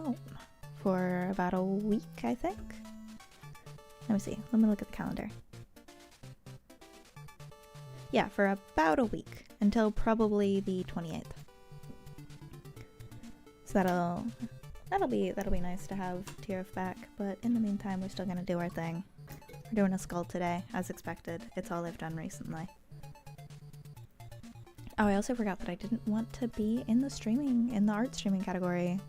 home for about a week, I think. Let me see. Let me look at the calendar. Yeah, for about a week until probably the 28th. So that'll be nice to have Tiruff back, but in the meantime we're still gonna do our thing. We're doing a skull today, as expected. It's all I've done recently. Oh, I also forgot that I didn't want to be in the art streaming category.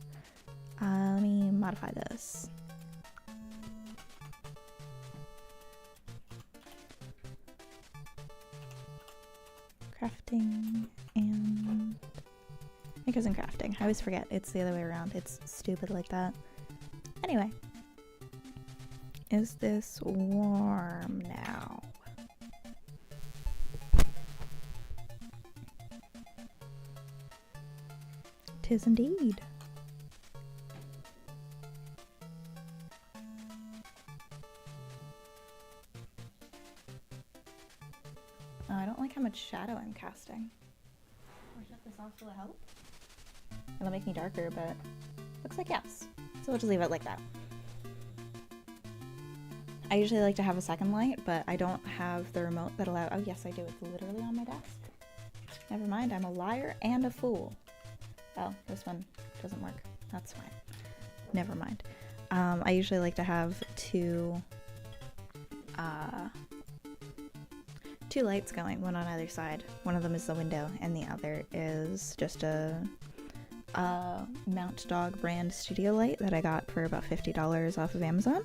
Let me modify this. Crafting and makers and crafting. I always forget it's the other way around. It's stupid like that. Anyway. Is this warm now? Tis indeed. Oh, I don't like how much shadow I'm casting. I'll shut this off, will it help? It'll make me darker, but looks like yes. So we'll just leave it like that. I usually like to have a second light, but I don't have the remote that allows— oh yes I do, it's literally on my desk. Never mind, I'm a liar and a fool. Oh, this one doesn't work. That's fine. Never mind. I usually like to have two lights going, one on either side. One of them is the window, and the other is just a Mount Dog brand studio light that I got for about $50 off of Amazon.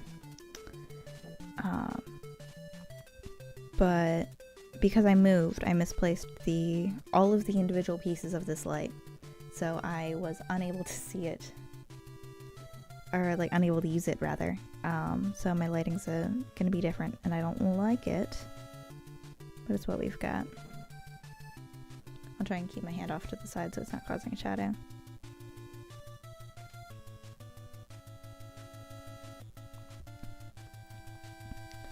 But because I moved, I misplaced all of the individual pieces of this light, so I was unable to see it, or like unable to use it rather. So my lighting's gonna be different, and I don't like it, but it's what we've got. I'll try and keep my hand off to the side so it's not causing a shadow.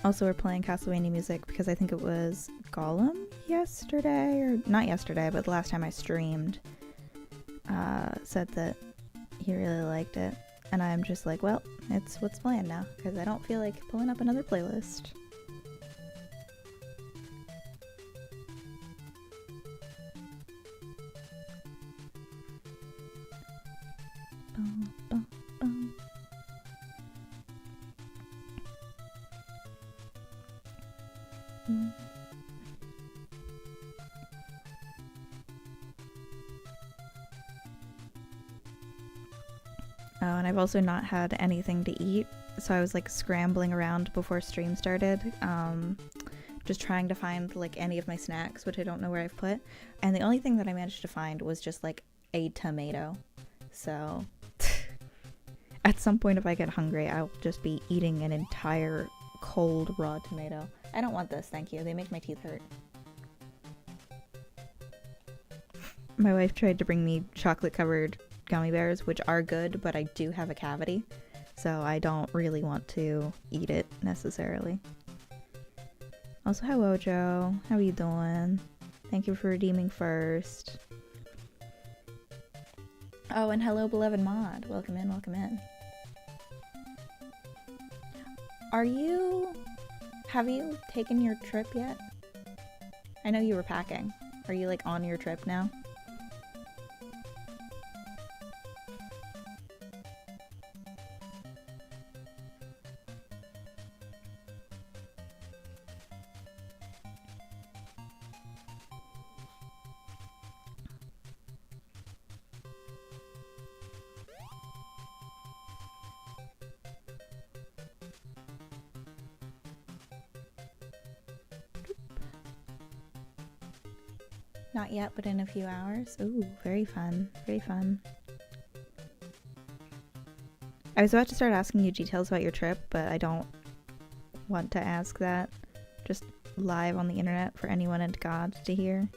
Also, we're playing Castlevania music because I think it was Gollum yesterday, or not yesterday, but the last time I streamed, said that he really liked it. And I'm just like, well, it's what's planned now, because I don't feel like pulling up another playlist. Bum, bum, bum. Oh, and I've also not had anything to eat, so I was like scrambling around before stream started, just trying to find like any of my snacks, which I don't know where I've put, and the only thing that I managed to find was just like a tomato. So at some point, if I get hungry, I'll just be eating an entire cold raw tomato. I don't want this, thank you. They make my teeth hurt. My wife tried to bring me chocolate covered gummy bears, which are good, but I do have a cavity, so I don't really want to eat it necessarily. Also, hello Joe, how are you doing? Thank you for redeeming first. Oh, and hello beloved mod, welcome in, welcome in. Have you taken your trip yet? I know you were packing. Are you like on your trip now? Not yet, but in a few hours. Ooh, very fun. Very fun. I was about to start asking you details about your trip, but I don't want to ask that just live on the internet for anyone and God to hear.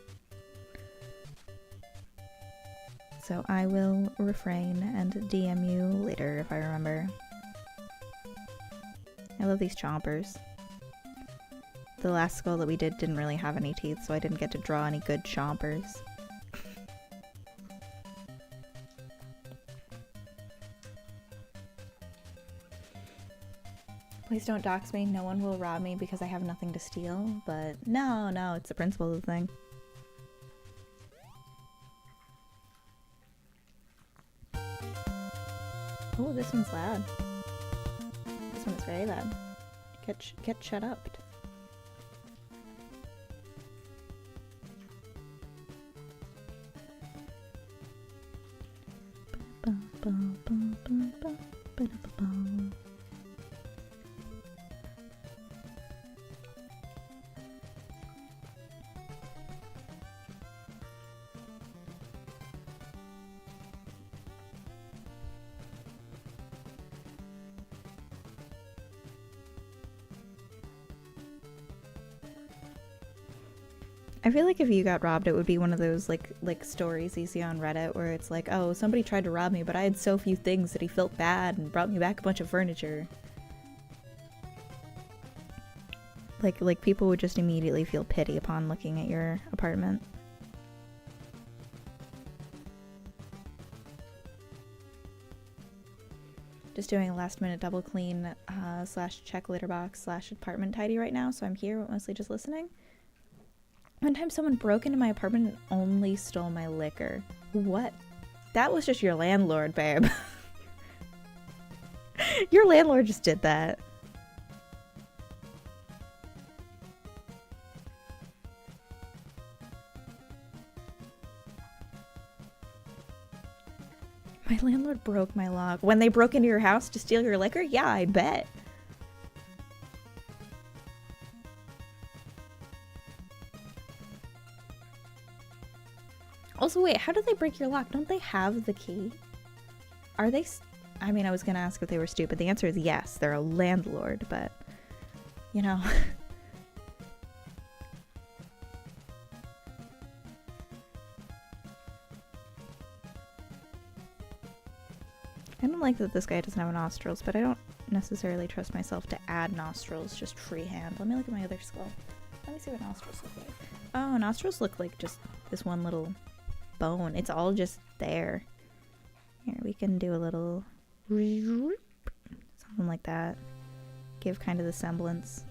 So I will refrain and DM you later if I remember. I love these chompers. The last skull that we did didn't really have any teeth, so I didn't get to draw any good chompers. Please don't dox me. No one will rob me because I have nothing to steal. But no, it's the principle of the thing. Oh, this one's loud. This one is very loud. Get shut up. I feel like if you got robbed, it would be one of those like stories you see on Reddit where it's like, oh, somebody tried to rob me, but I had so few things that he felt bad and brought me back a bunch of furniture. Like people would just immediately feel pity upon looking at your apartment. Just doing a last minute double clean / check litter box / apartment tidy right now, so I'm here mostly just listening. One time someone broke into my apartment and only stole my liquor. What? That was just your landlord, babe. Your landlord just did that. My landlord broke my lock. When they broke into your house to steal your liquor? Yeah, I bet. Also, wait, how did they break your lock? Don't they have the key? Are they... I mean, I was gonna ask if they were stupid. The answer is yes, they're a landlord, but... You know... I don't like that this guy doesn't have nostrils, but I don't necessarily trust myself to add nostrils just freehand. Let me look at my other skull. Let me see what nostrils look like. Oh, nostrils look like just this one little bone. It's all just there. Here, we can do a little something like that. Give kind of the semblance.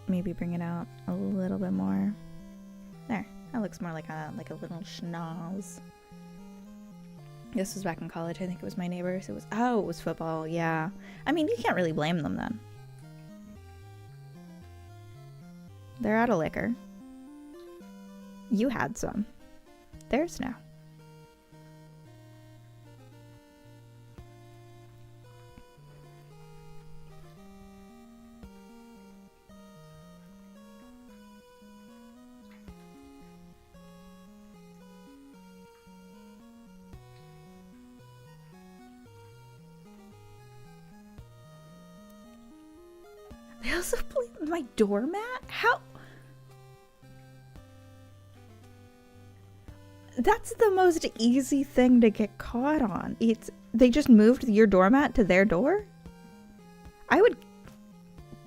Maybe bring it out a little bit more. There. That looks more like a little schnoz. This was back in college. I think it was my neighbors. It was football. Yeah. I mean, you can't really blame them then. They're out of liquor. You had some. Theirs now. They also played my doormat? How? That's the most easy thing to get caught on. They just moved your doormat to their door? I would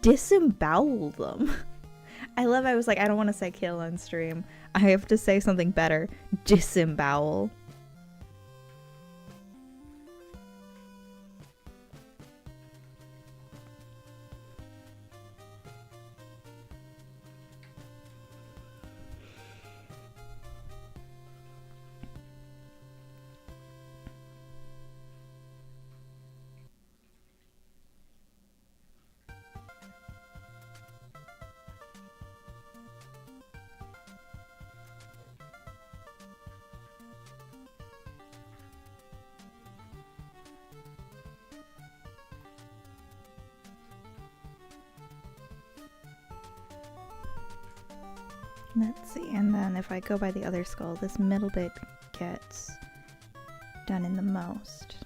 disembowel them. I was like, I don't want to say kill on stream. I have to say something better. Disembowel. Let's see, and then if I go by the other skull, this middle bit gets done in the most.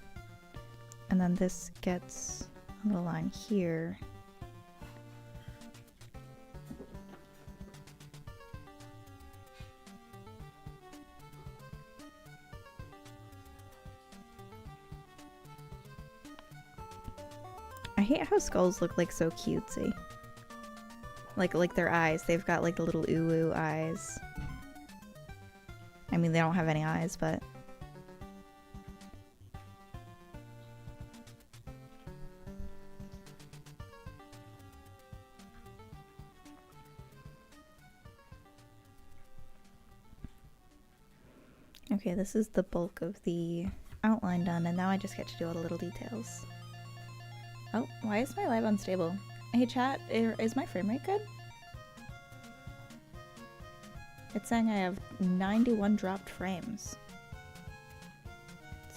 And then this gets a little line here. I hate how skulls look like so cutesy. Like their eyes, they've got like the little ooh eyes. I mean, they don't have any eyes, but Okay, this is the bulk of the outline done, and now I just get to do all the little details. Oh, why is my live unstable? Hey chat, is my frame rate good? It's saying I have 91 dropped frames.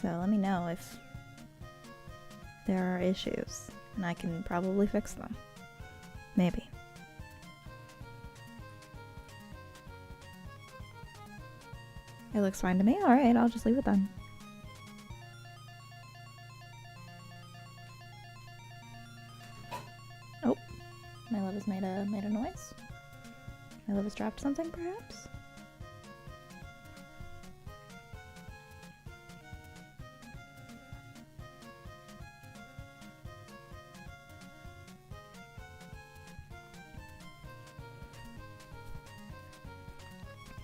So let me know if there are issues, and I can probably fix them. Maybe. It looks fine to me. Alright, I'll just leave it then. Oh, my love has made a noise. My love has dropped something, perhaps?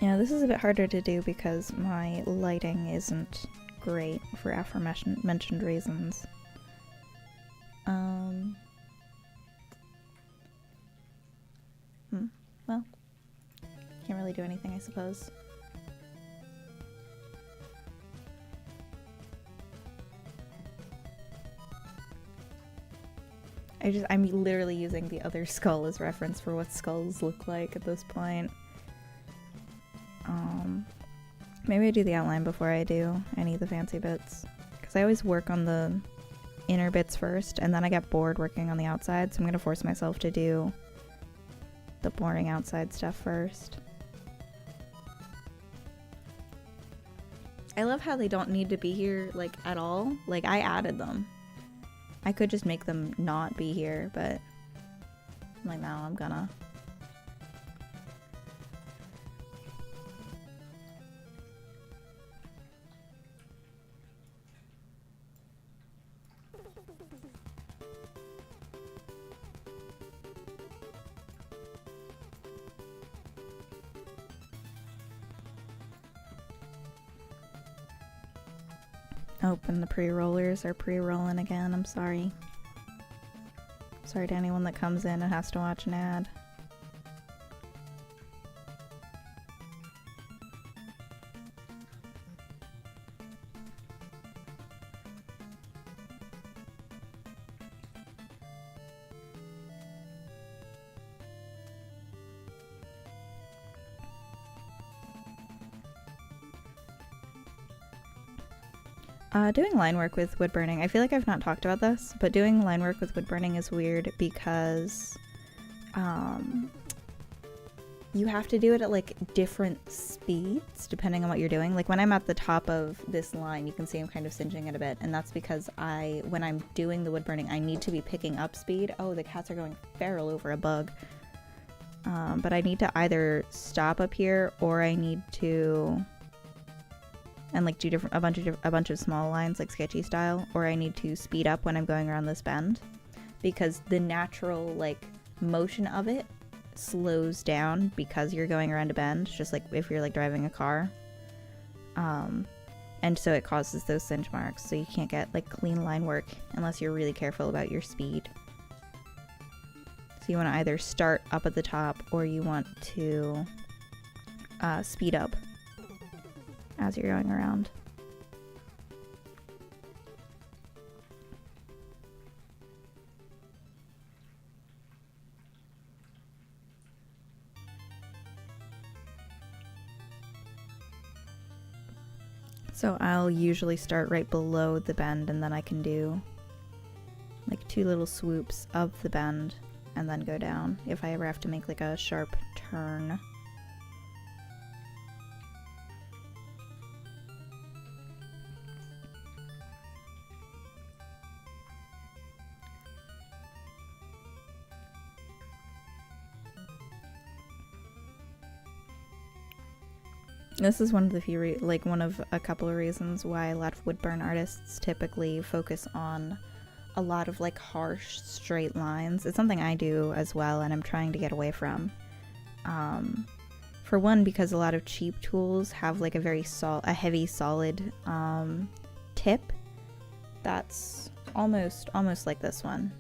Yeah, this is a bit harder to do because my lighting isn't great for aforementioned reasons. Well, can't really do anything, I suppose. I'm literally using the other skull as reference for what skulls look like at this point. Maybe I do the outline before I do any of the fancy bits, because I always work on the inner bits first, and then I get bored working on the outside, so I'm going to force myself to do the boring outside stuff first. I love how they don't need to be here, like, at all. Like, I added them. I could just make them not be here, but I'm like, no, I'm gonna. Oh, and the pre-rollers are pre-rolling again. I'm sorry. Sorry to anyone that comes in and has to watch an ad. Doing line work with wood burning. I feel like I've not talked about this, but doing line work with wood burning is weird because you have to do it at like different speeds depending on what you're doing. Like when I'm at the top of this line, you can see I'm kind of singeing it a bit, and that's because when I'm doing the wood burning, I need to be picking up speed. Oh, the cats are going feral over a bug. But I need to either stop up here, or I need to and like do a bunch of small lines like sketchy style, or I need to speed up when I'm going around this bend, because the natural like motion of it slows down because you're going around a bend, just like if you're like driving a car, and so it causes those singe marks, so you can't get like clean line work unless you're really careful about your speed. So you want to either start up at the top, or you want to speed up as you're going around. So I'll usually start right below the bend, and then I can do like 2 little swoops of the bend and then go down if I ever have to make like a sharp turn. This is one of the few, one of a couple of reasons why a lot of woodburn artists typically focus on a lot of like harsh straight lines. It's something I do as well, and I'm trying to get away from. For one, because a lot of cheap tools have like a heavy solid tip that's almost like this one.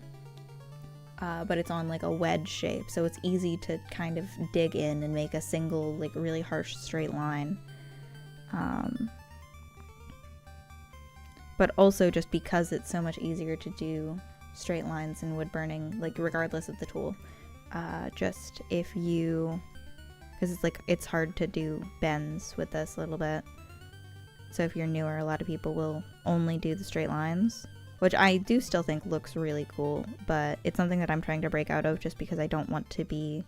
But it's on like a wedge shape, so it's easy to kind of dig in and make a single like really harsh straight line. but also just because it's so much easier to do straight lines in wood burning, like regardless of the tool. Just if you, because it's like, it's hard to do bends with this a little bit. So if you're newer, a lot of people will only do the straight lines, which I do still think looks really cool, but it's something that I'm trying to break out of just because I don't want to be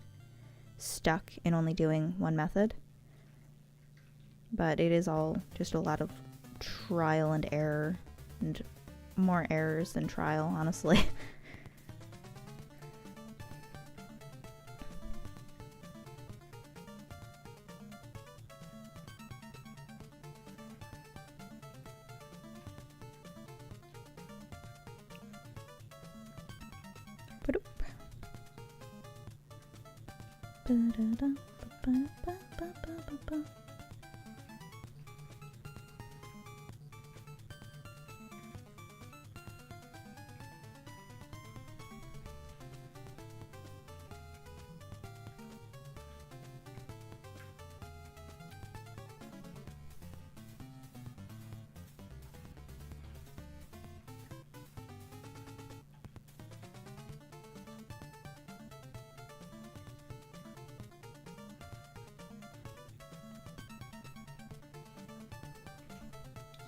stuck in only doing one method. But it is all just a lot of trial and error, and more errors than trial, honestly.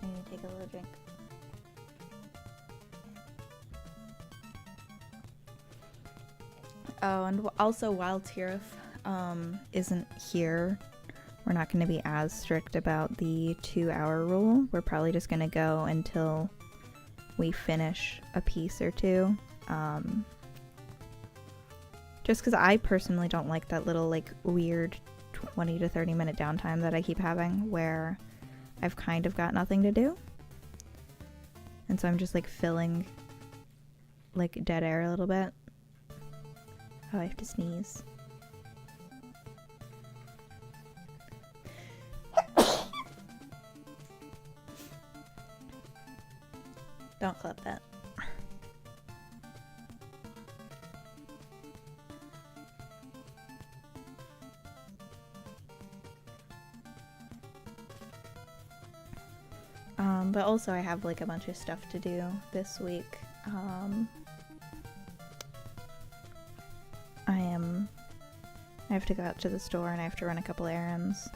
I need to take a little drink. Oh, and also while Tiruff isn't here, we're not going to be as strict about the 2-hour rule. We're probably just going to go until we finish a piece or two. Just because I personally don't like that little like weird 20 to 30 minute downtime that I keep having where I've kind of got nothing to do. And so I'm just like filling like dead air a little bit. Oh, I have to sneeze. Don't clip that. But also I have like a bunch of stuff to do this week. I have to go out to the store and I have to run a couple errands.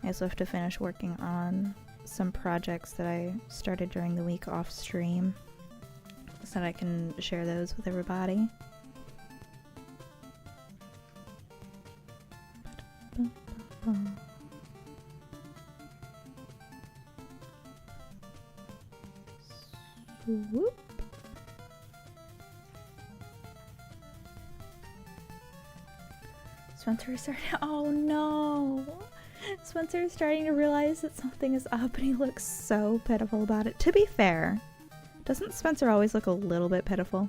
I also have to finish working on some projects that I started during the week off stream so that I can share those with everybody. Swoop. Spencer is starting. Oh no! Spencer is starting to realize that something is up and he looks so pitiful about it. To be fair, doesn't Spencer always look a little bit pitiful?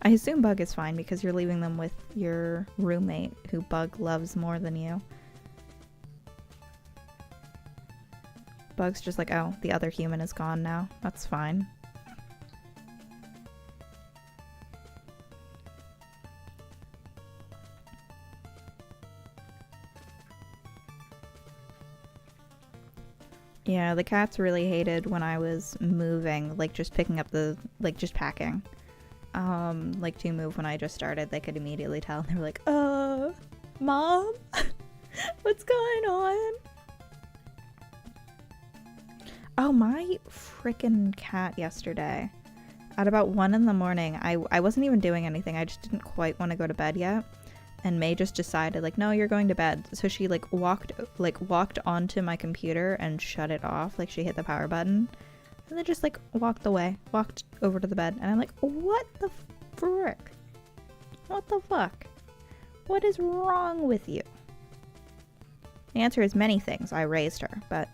I assume Bug is fine because you're leaving them with your roommate who Bug loves more than you. Bug's just like, oh, the other human is gone now. That's fine. Yeah, the cats really hated when I was moving, like just picking up the, like just packing. Like to move when I just started, they could immediately tell. They were like, Mom? What's going on? Oh, my freaking cat yesterday. At about 1 in the morning, I wasn't even doing anything. I just didn't quite want to go to bed yet. And May just decided, like, no, you're going to bed. So she, like, walked onto my computer and shut it off. Like, she hit the power button. And then just, like, walked away. Walked over to the bed. And I'm like, what the frick? What the fuck? What is wrong with you? The answer is many things. I raised her, but...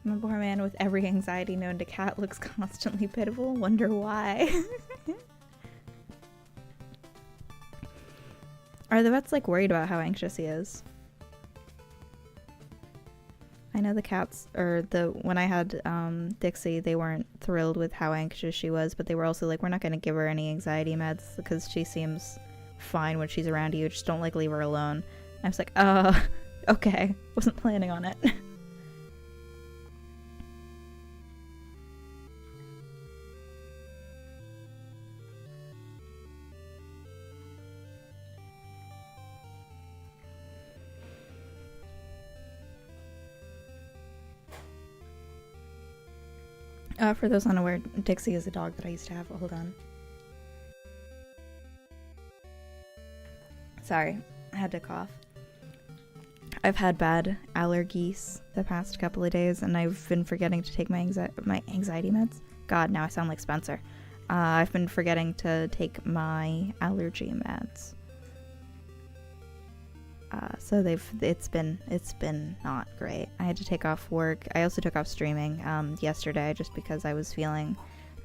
My poor man with every anxiety known to cat looks constantly pitiful. Wonder why. Are the vets like worried about how anxious he is? I know the cats, or when I had Dixie, they weren't thrilled with how anxious she was, but they were also like, we're not going to give her any anxiety meds because she seems fine when she's around you. Just don't like leave her alone. And I was like, okay. Wasn't planning on it. For those unaware, Dixie is a dog that I used to have. Hold on. Sorry, I had to cough. I've had bad allergies the past couple of days, and I've been forgetting to take my anxiety meds. God, now I sound like Spencer. I've been forgetting to take my allergy meds. So it's been not great. I had to take off work. I also took off streaming yesterday just because I was feeling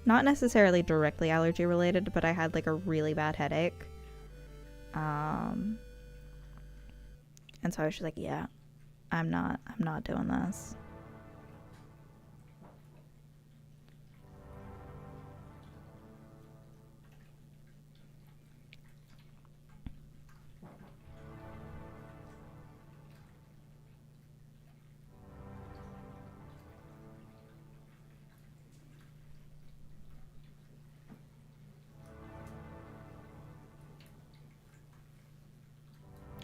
not necessarily directly allergy related, but I had like a really bad headache. And so I was just like, yeah, I'm not doing this.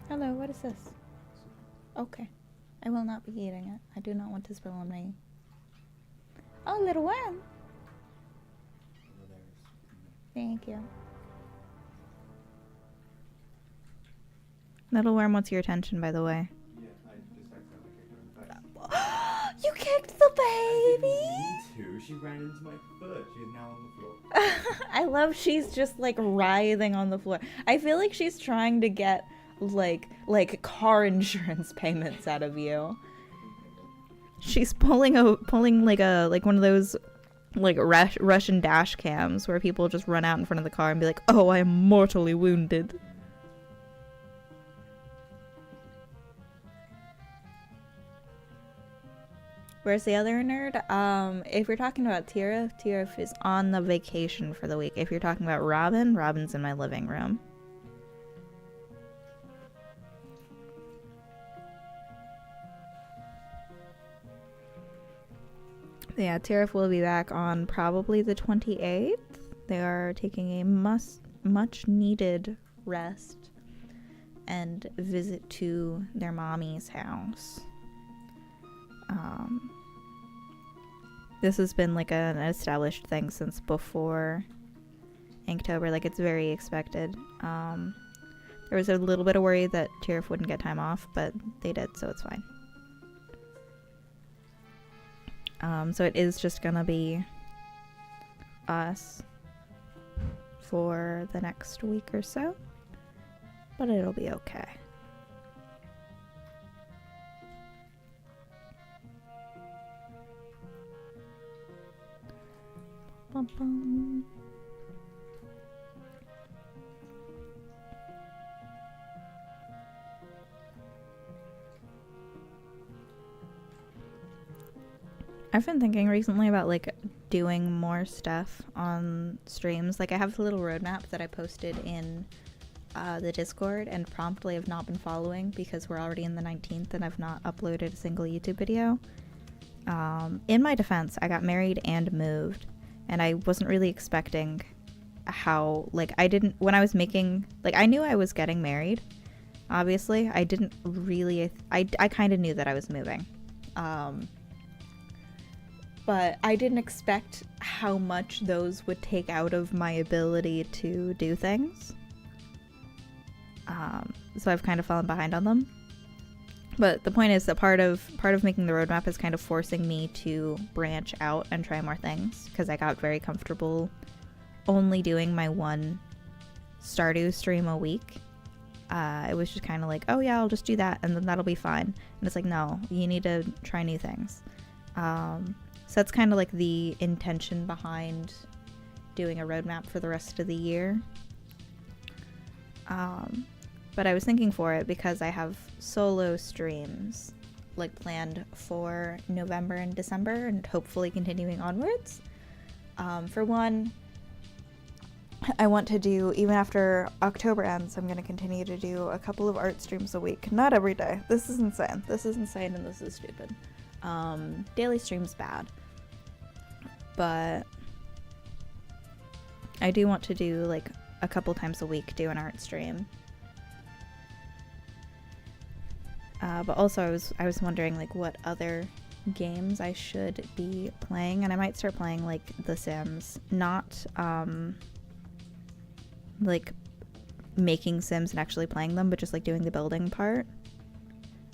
Hello, what is this? Okay. I will not be eating it. I do not want to spill on me. Oh, little worm. Thank you. Little worm wants your attention, by the way. Yeah, I just accidentally kicked her in the face. You kicked the baby! I didn't mean to. She ran into my foot. She is now on the floor. I love she's just like writhing on the floor. I feel like she's trying to get like car insurance payments out of you. She's pulling like one of those like Russian dash cams where people just run out in front of the car and be like, "Oh, I am mortally wounded." Where's the other nerd? If you're talking about Tiruff is on the vacation for the week. If you're talking about Robin's in my living room. Yeah, Tiruff will be back on probably the 28th. They are taking a much needed rest and visit to their mommy's house. This has been like an established thing since before Inktober. Like, it's very expected. There was a little bit of worry that Tiruff wouldn't get time off, but they did, so it's fine. So it is just gonna be us for the next week or so, but it'll be okay. Bum, bum. I've been thinking recently about like doing more stuff on streams. Like, I have a little roadmap that I posted in the Discord and promptly have not been following because we're already in the 19th and I've not uploaded a single YouTube video. In my defense, I got married and moved, and I wasn't really expecting how, like, when I was making, like, I knew I was getting married, obviously. I didn't really, I kind of knew that I was moving. But I didn't expect how much those would take out of my ability to do things. So I've kind of fallen behind on them. But the point is that part of making the roadmap is kind of forcing me to branch out and try more things, because I got very comfortable only doing my one Stardew stream a week. It was just kind of like, oh yeah, I'll just do that and then that'll be fine. And it's like, no, you need to try new things. So that's kind of like the intention behind doing a roadmap for the rest of the year. But I was thinking for it, because I have solo streams like planned for November and December, and hopefully continuing onwards. For one, I want to do, even after October ends, I'm going to continue to do a couple of art streams a week. Not every day. This is insane. This is insane and this is stupid. Daily streams bad. But I do want to do like a couple times a week, do an art stream. But also I was wondering like what other games I should be playing, and I might start playing like The Sims. Not like making Sims and actually playing them, but just like doing the building part.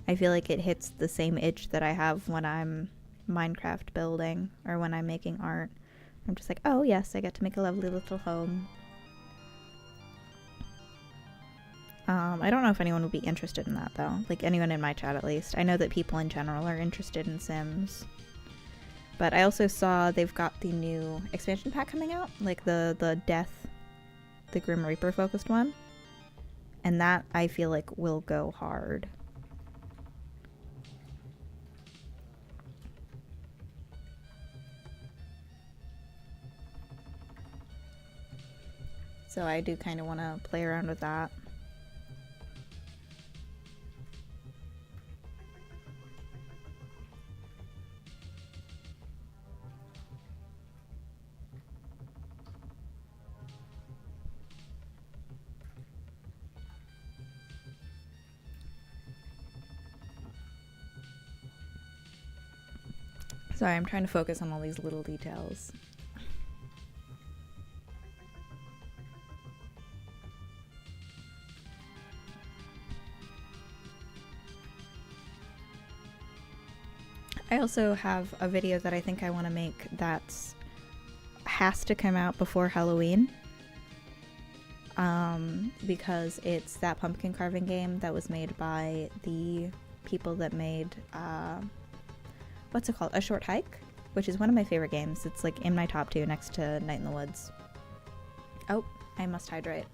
I feel like it hits the same itch that I have when I'm Minecraft building or when I'm making art. I'm just like, oh yes, I get to make a lovely little home. I don't know if anyone would be interested in that though. Like anyone in my chat at least. I know that people in general are interested in Sims. But I also saw they've got the new expansion pack coming out. Like the Death, the Grim Reaper focused one. And that I feel like will go hard. So I do kind of want to play around with that. Sorry, I'm trying to focus on all these little details. I also have a video that I think I want to make that's has to come out before Halloween. Because it's that pumpkin carving game that was made by the people that made what's it called? A Short Hike, which is one of my favorite games. It's like in my top 2 next to Night in the Woods. Oh, I must hydrate.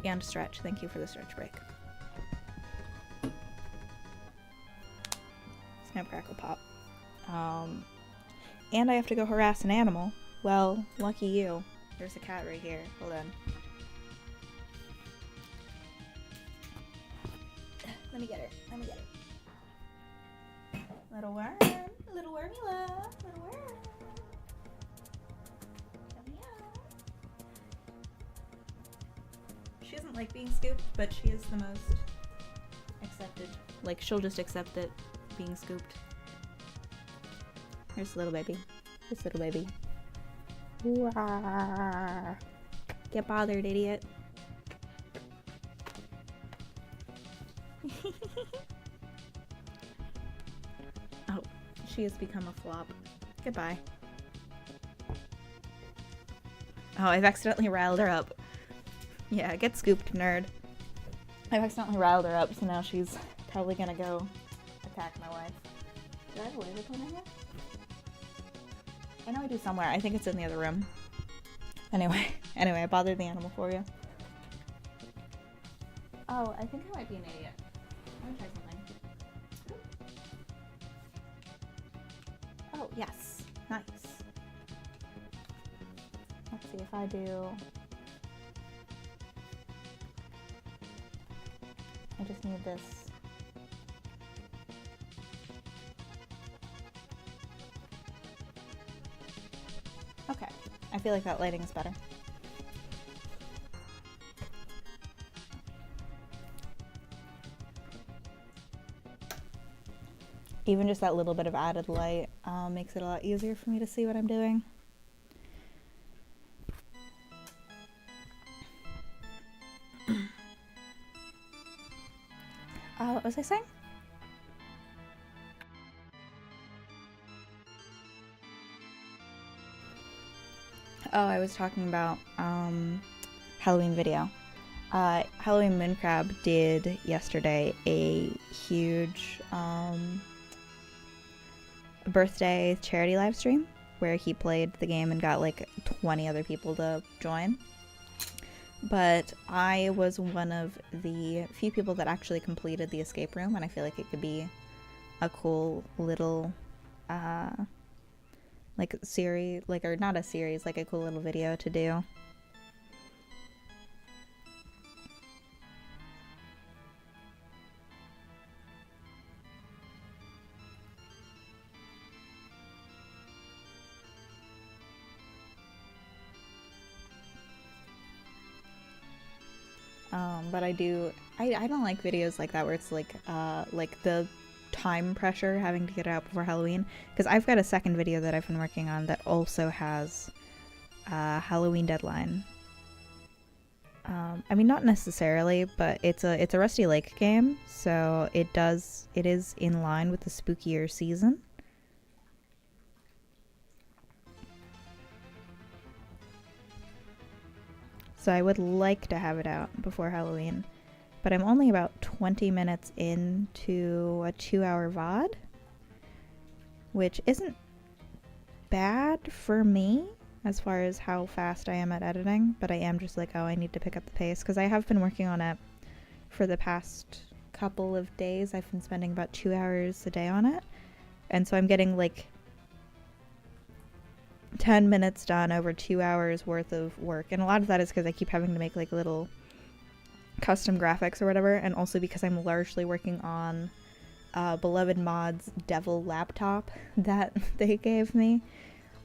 And stretch. Thank you for the stretch break. Snap, crackle, pop. And I have to go harass an animal. Well, lucky you. There's a cat right here. Hold on. Let me get her. Let me get her. Little worm. Little wormula. Little worm. Come here. She doesn't like being scooped, but she is the most accepted. Like, she'll just accept it being scooped. Here's little baby. This little baby. Rawr. Get bothered, idiot. Oh, she has become a flop. Goodbye. Oh, I've accidentally riled her up. Yeah, get scooped, nerd. I've accidentally riled her up, so now she's probably gonna go attack my wife. Do I have a laser pointer here? I know I do somewhere. I think it's in the other room. Anyway, I bothered the animal for you. Oh, I think I might be an idiot. Let me try something. Oh, yes. Nice. Let's see if I do... I just need this. Okay. I feel like that lighting is better. Even just that little bit of added light makes it a lot easier for me to see what I'm doing. What was I saying? Oh, I was talking about Halloween video. Halloween Mooncrab did yesterday a huge birthday charity live stream where he played the game and got like 20 other people to join, But I was one of the few people that actually completed the escape room, and I feel like it could be a cool little like series, like, or not a series, like a cool little video to do. But I don't like videos like that where it's like the time pressure having to get it out before Halloween, because I've got a second video that I've been working on that also has a Halloween deadline. I mean, not necessarily, but it's a Rusty Lake game, so it is in line with the spookier season. So I would like to have it out before Halloween, but I'm only about 20 minutes into a 2-hour VOD, which isn't bad for me as far as how fast I am at editing, but I am just like, oh, I need to pick up the pace, because I have been working on it for the past couple of days. I've been spending about 2 hours a day on it, and so I'm getting like 10 minutes done over 2 hours worth of work, and a lot of that is because I keep having to make like little custom graphics or whatever, and also because I'm largely working on Beloved Mod's Devil laptop that they gave me,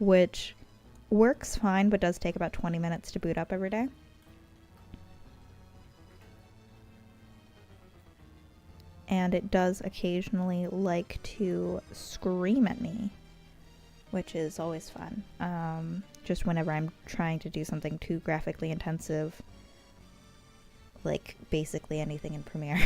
which works fine but does take about 20 minutes to boot up every day. And it does occasionally like to scream at me, which is always fun. Just whenever I'm trying to do something too graphically intensive, like basically anything in Premiere.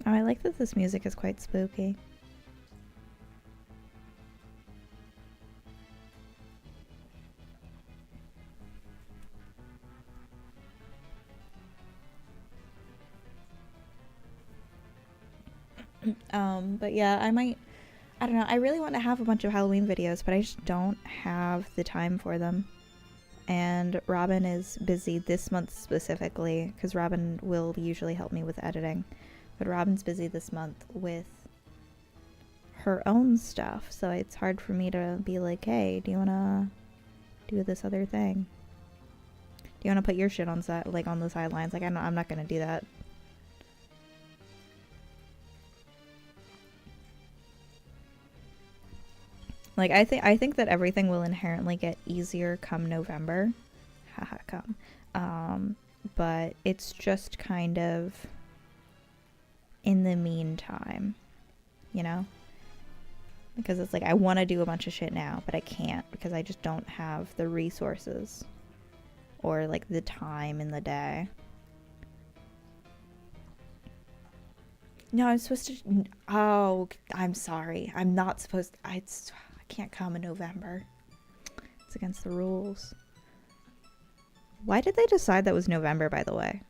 Oh, I like that this music is quite spooky. But yeah, I don't know, I really want to have a bunch of Halloween videos, but I just don't have the time for them. And Robin is busy this month specifically, because Robin will usually help me with editing. But Robin's busy this month with her own stuff, so it's hard for me to be like, hey, do you want to do this other thing? Do you want to put your shit on set, like on the sidelines? Like, I'm not going to do that. Like, I think that everything will inherently get easier come November. Haha, come. But it's just kind of in the meantime, you know? Because it's like, I want to do a bunch of shit now, but I can't because I just don't have the resources or like the time in the day. No, I'm supposed to. Oh, I'm sorry. I'm not supposed to. I can't come in November. It's against the rules. Why did they decide that was November, by the way?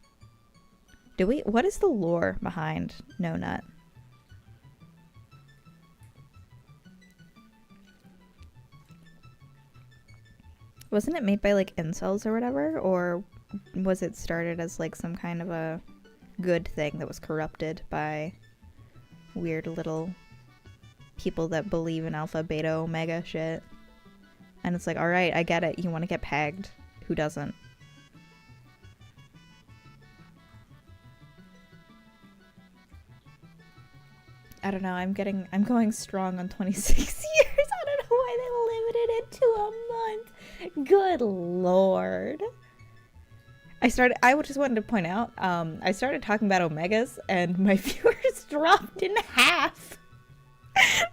What is the lore behind No Nut? Wasn't it made by like incels or whatever? Or was it started as like some kind of a good thing that was corrupted by weird little people that believe in alpha, beta, omega shit? And it's like, alright, I get it. You want to get pegged. Who doesn't? I don't know, I'm going strong on 26 years. I don't know why they limited it to a month. Good lord. I just wanted to point out, I started talking about omegas and my viewers dropped in half.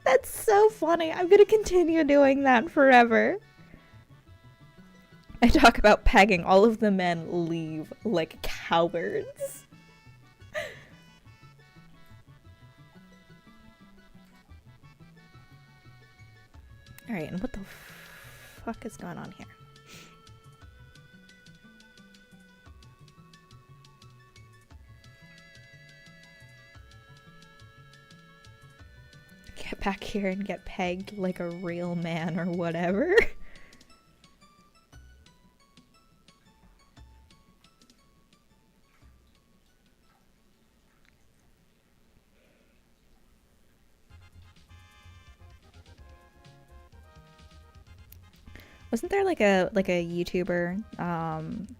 That's so funny. I'm gonna continue doing that forever. I talk about pegging, all of the men leave like cowards. Alright, Alright, and what the fuck is going on here? Get back here and get pegged like a real man or whatever. Wasn't there like a YouTuber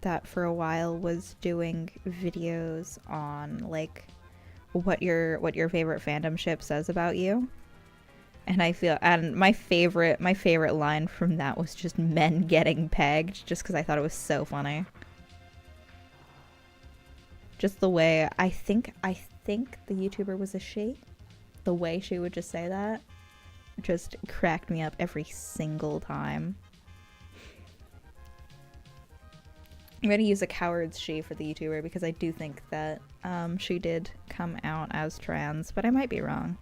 that for a while was doing videos on like what your favorite fandom ship says about you? And my favorite line from that was just men getting pegged, just because I thought it was so funny. Just the way I think the YouTuber was a she. The way she would just say that just cracked me up every single time. I'm gonna use a coward's she for the YouTuber because I do think that she did come out as trans, but I might be wrong.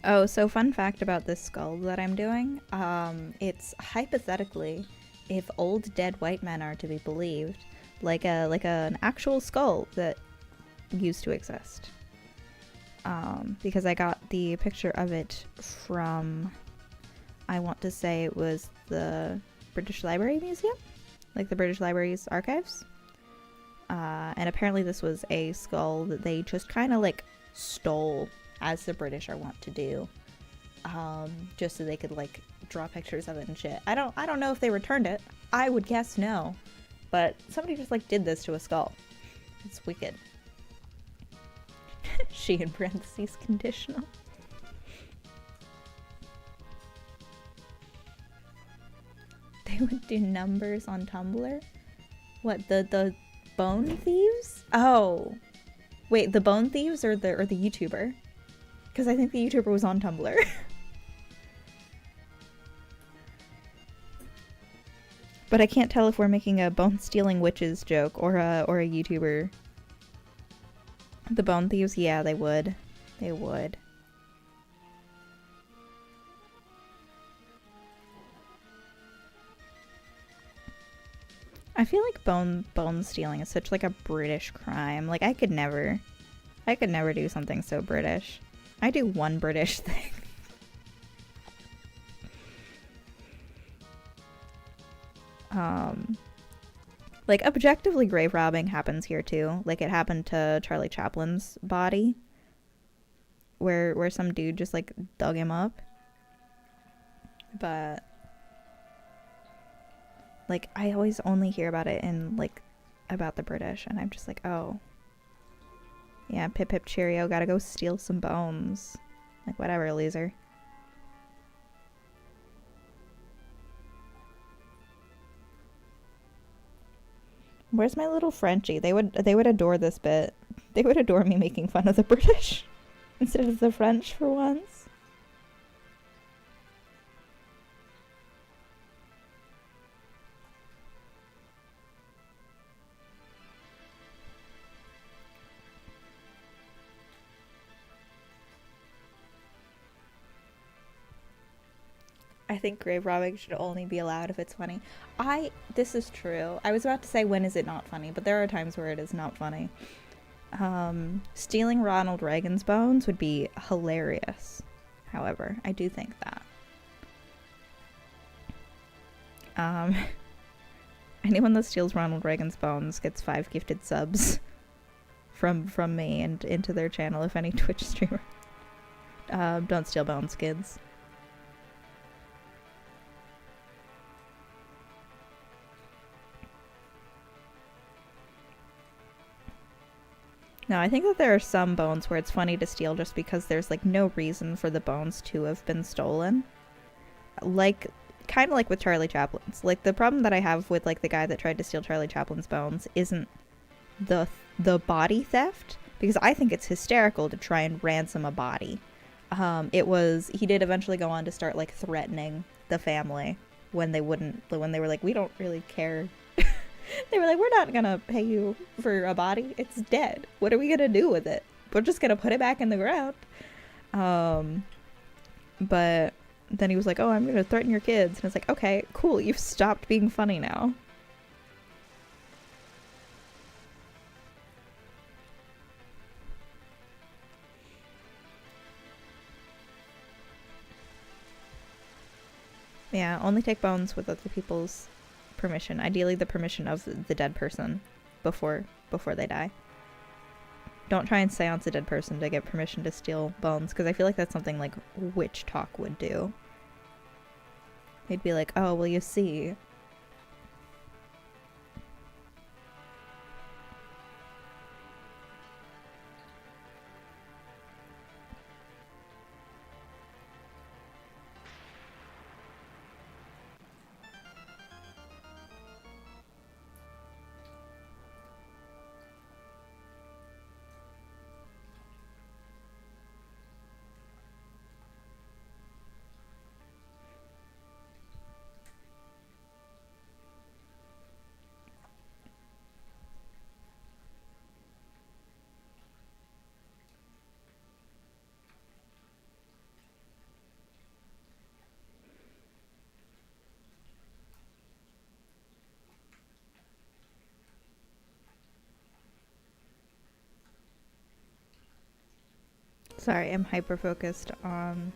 Oh, so fun fact about this skull that I'm doing. It's hypothetically, if old dead white men are to be believed, like an actual skull that used to exist. Because I got the picture of it from, I want to say it was the British Library Museum, like the British Library's archives. And apparently this was a skull that they just kind of like stole, as the British are wont to do, just so they could like draw pictures of it and shit. I don't know if they returned it. I would guess no, but somebody just like did this to a skull. It's wicked. She in parentheses conditional. They would do numbers on Tumblr. What, the Bone Thieves? Oh, wait, the Bone Thieves or the YouTuber? Because I think the YouTuber was on Tumblr. But I can't tell if we're making a bone stealing witches joke or a YouTuber. The Bone Thieves, yeah, they would. They would. I feel like bone stealing is such like a British crime. Like I could never do something so British. I do one British thing. Like objectively grave robbing happens here too. Like it happened to Charlie Chaplin's body, where some dude just like dug him up. But like I always only hear about it in like about the British, and I'm just like, oh yeah, pip pip cheerio, gotta go steal some bones. Like whatever, loser. Where's my little Frenchie? They would adore this bit. They would adore me making fun of the British instead of the French for once. I think grave robbing should only be allowed if it's funny. This is true. I was about to say, when is it not funny? But there are times where it is not funny. Stealing Ronald Reagan's bones would be hilarious. However, I do think that. Anyone that steals Ronald Reagan's bones gets 5 gifted subs from me and into their channel, if any Twitch streamer. Don't steal bones, kids. No, I think that there are some bones where it's funny to steal just because there's like no reason for the bones to have been stolen. Like, kind of like with Charlie Chaplin's. Like, the problem that I have with like the guy that tried to steal Charlie Chaplin's bones isn't the body theft, because I think it's hysterical to try and ransom a body. He did eventually go on to start like threatening the family when they were like, we don't really care. They were like, we're not gonna pay you for a body, it's dead, what are we gonna do with it? We're just gonna put it back in the ground. But then he was like, oh, I'm gonna threaten your kids, and it's like, okay, cool, you've stopped being funny now. Yeah, only take bones with other people's permission. Ideally the permission of the dead person before they die. Don't try and seance a dead person to get permission to steal bones, because I feel like that's something like witch talk would do. They'd be like, oh, well, you see. Sorry, I'm hyper-focused on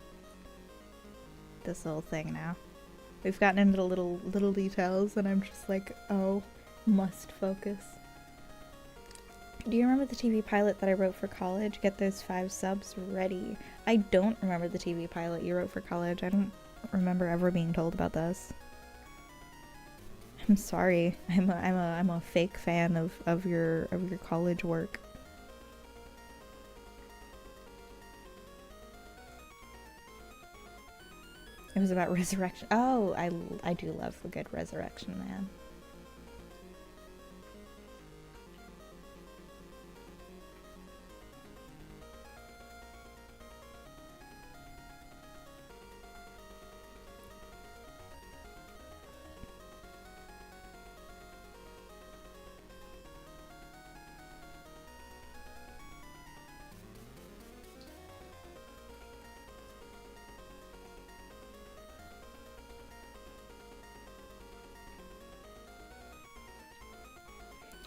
this little thing now. We've gotten into little details, and I'm just like, oh, must focus. Do you remember the TV pilot that I wrote for college? Get those 5 subs ready. I don't remember the TV pilot you wrote for college. I don't remember ever being told about this. I'm sorry. I'm a fake fan of your college work. It was about resurrection. Oh, I do love a good resurrection, man.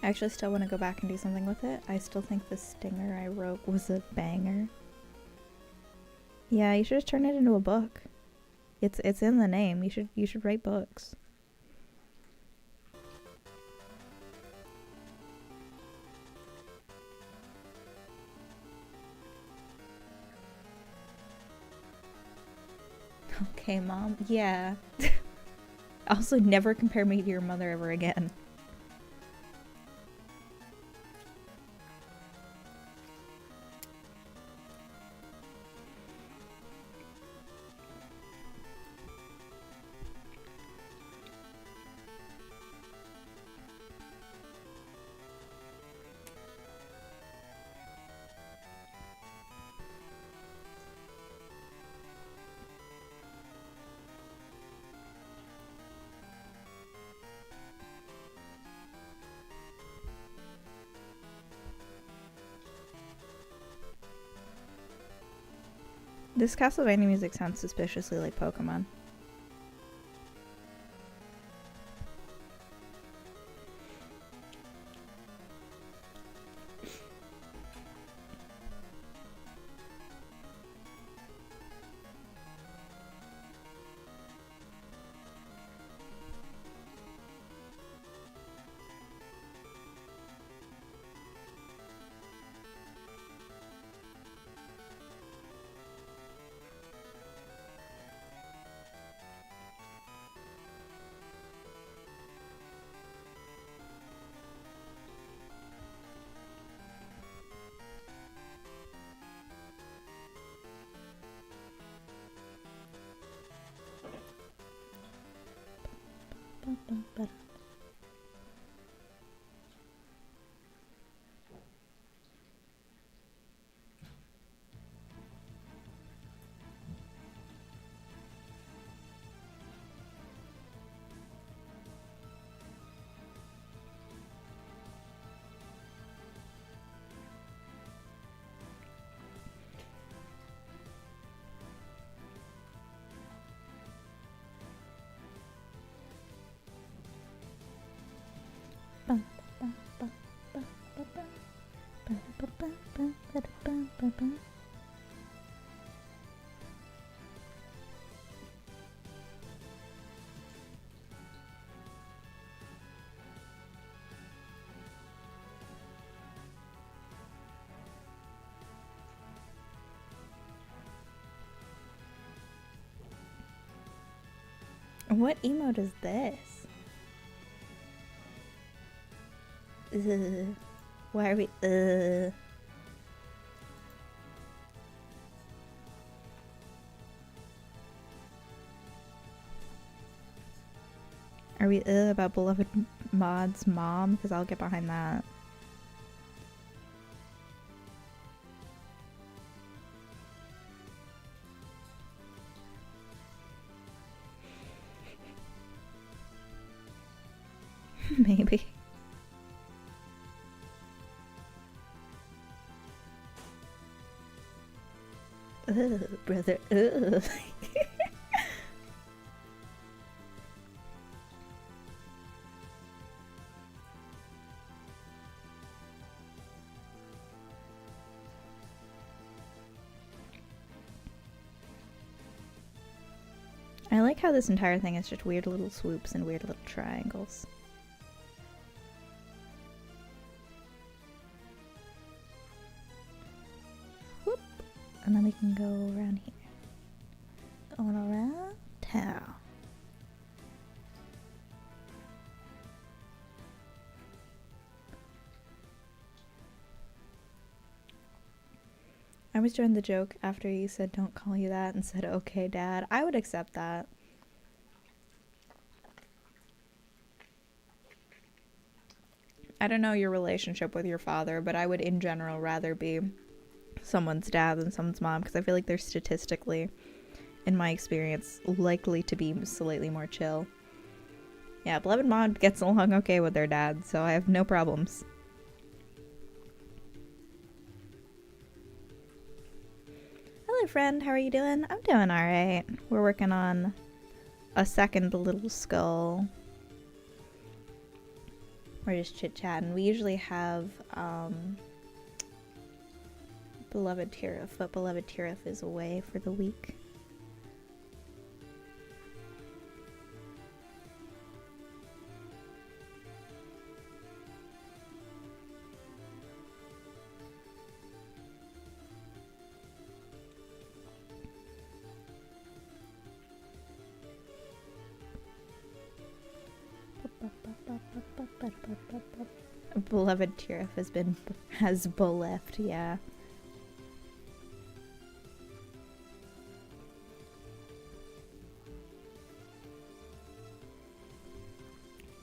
I actually still want to go back and do something with it. I still think the stinger I wrote was a banger. Yeah, you should just turn it into a book. It's in the name. You should write books. Okay, Mom. Yeah. Also, never compare me to your mother ever again. This Castlevania music sounds suspiciously like Pokemon. What emote is this? Why are we Are we about beloved mod's mom? Because I'll get behind that. Maybe. Brother. I like how this entire thing is just weird little swoops and weird little triangles. Whoop. And then we can go around here. Going around town. I was doing the joke after you said don't call you that and said okay dad. I would accept that. I don't know your relationship with your father, but I would in general rather be someone's dad than someone's mom because I feel like they're statistically, in my experience, likely to be slightly more chill. Yeah, beloved mom gets along okay with their dad, so I have no problems. Hello friend, how are you doing? I'm doing alright. We're working on a second little skull. We're just chit-chatting. We usually have beloved Tiruff, but beloved Tiruff is away for the week. Beloved Tiruff has left, yeah.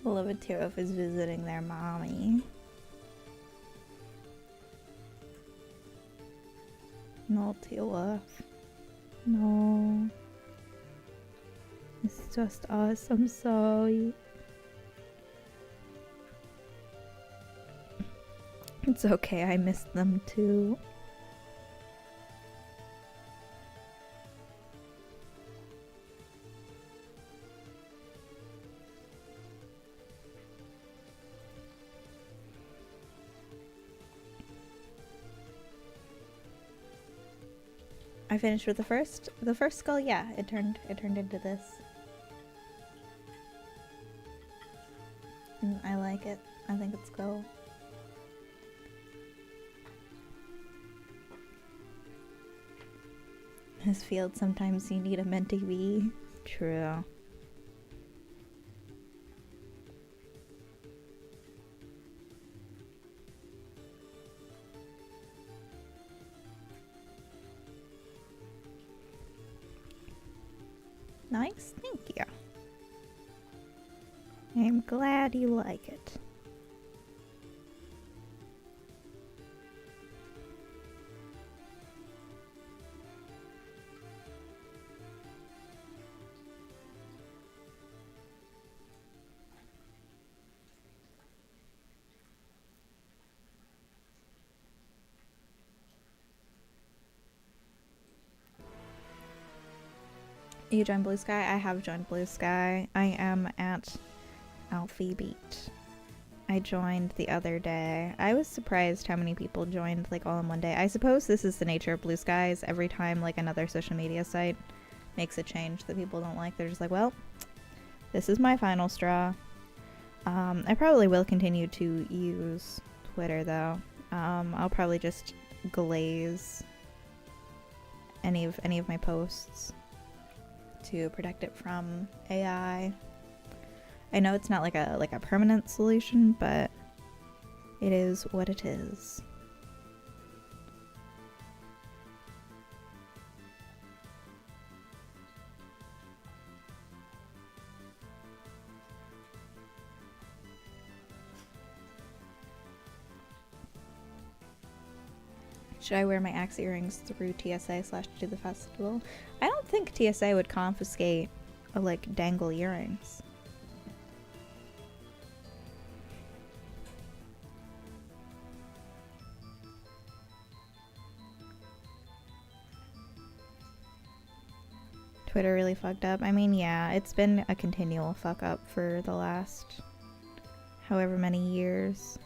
Beloved Tiruff is visiting their mommy. No, Tiruff. No. It's just us, I'm sorry. It's okay, I missed them too. I finished with the first skull, yeah, it turned into this. And I like it. I think it's cool. This field, sometimes you need a mentee bee. True. Nice, thank you. I'm glad you like it. You joined Blue Sky? I have joined Blue Sky. I am at Alfie Beat. I joined the other day. I was surprised how many people joined like all in one day. I suppose this is the nature of Blue Skies. Every time like another social media site makes a change that people don't like, they're just like, well, this is my final straw. I probably will continue to use Twitter though. I'll probably just glaze any of my posts to protect it from AI. I know it's not like a permanent solution, but it is what it is. Should I wear my axe earrings through TSA/to the festival? I don't think TSA would confiscate like dangle earrings. Twitter really fucked up. I mean, yeah, it's been a continual fuck up for the last however many years.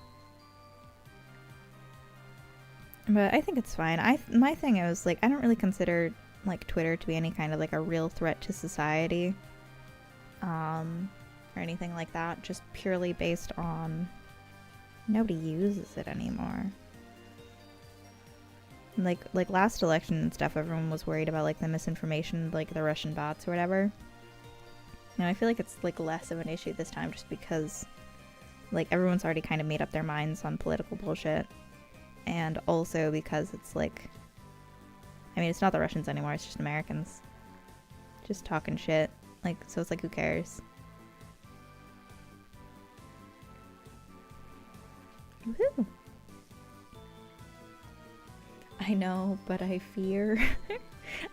But I think it's fine. My thing is, like, I don't really consider, like, Twitter to be any kind of, like, a real threat to society. Or anything like that. Just purely based on nobody uses it anymore. Like last election and stuff, everyone was worried about, like, the misinformation, like, the Russian bots or whatever. And I feel like it's, like, less of an issue this time just because, like, everyone's already kind of made up their minds on political bullshit. And also because it's like, I mean, it's not the Russians anymore, it's just Americans. Just talking shit. Like, so it's like, who cares? Woohoo! I know, but I fear.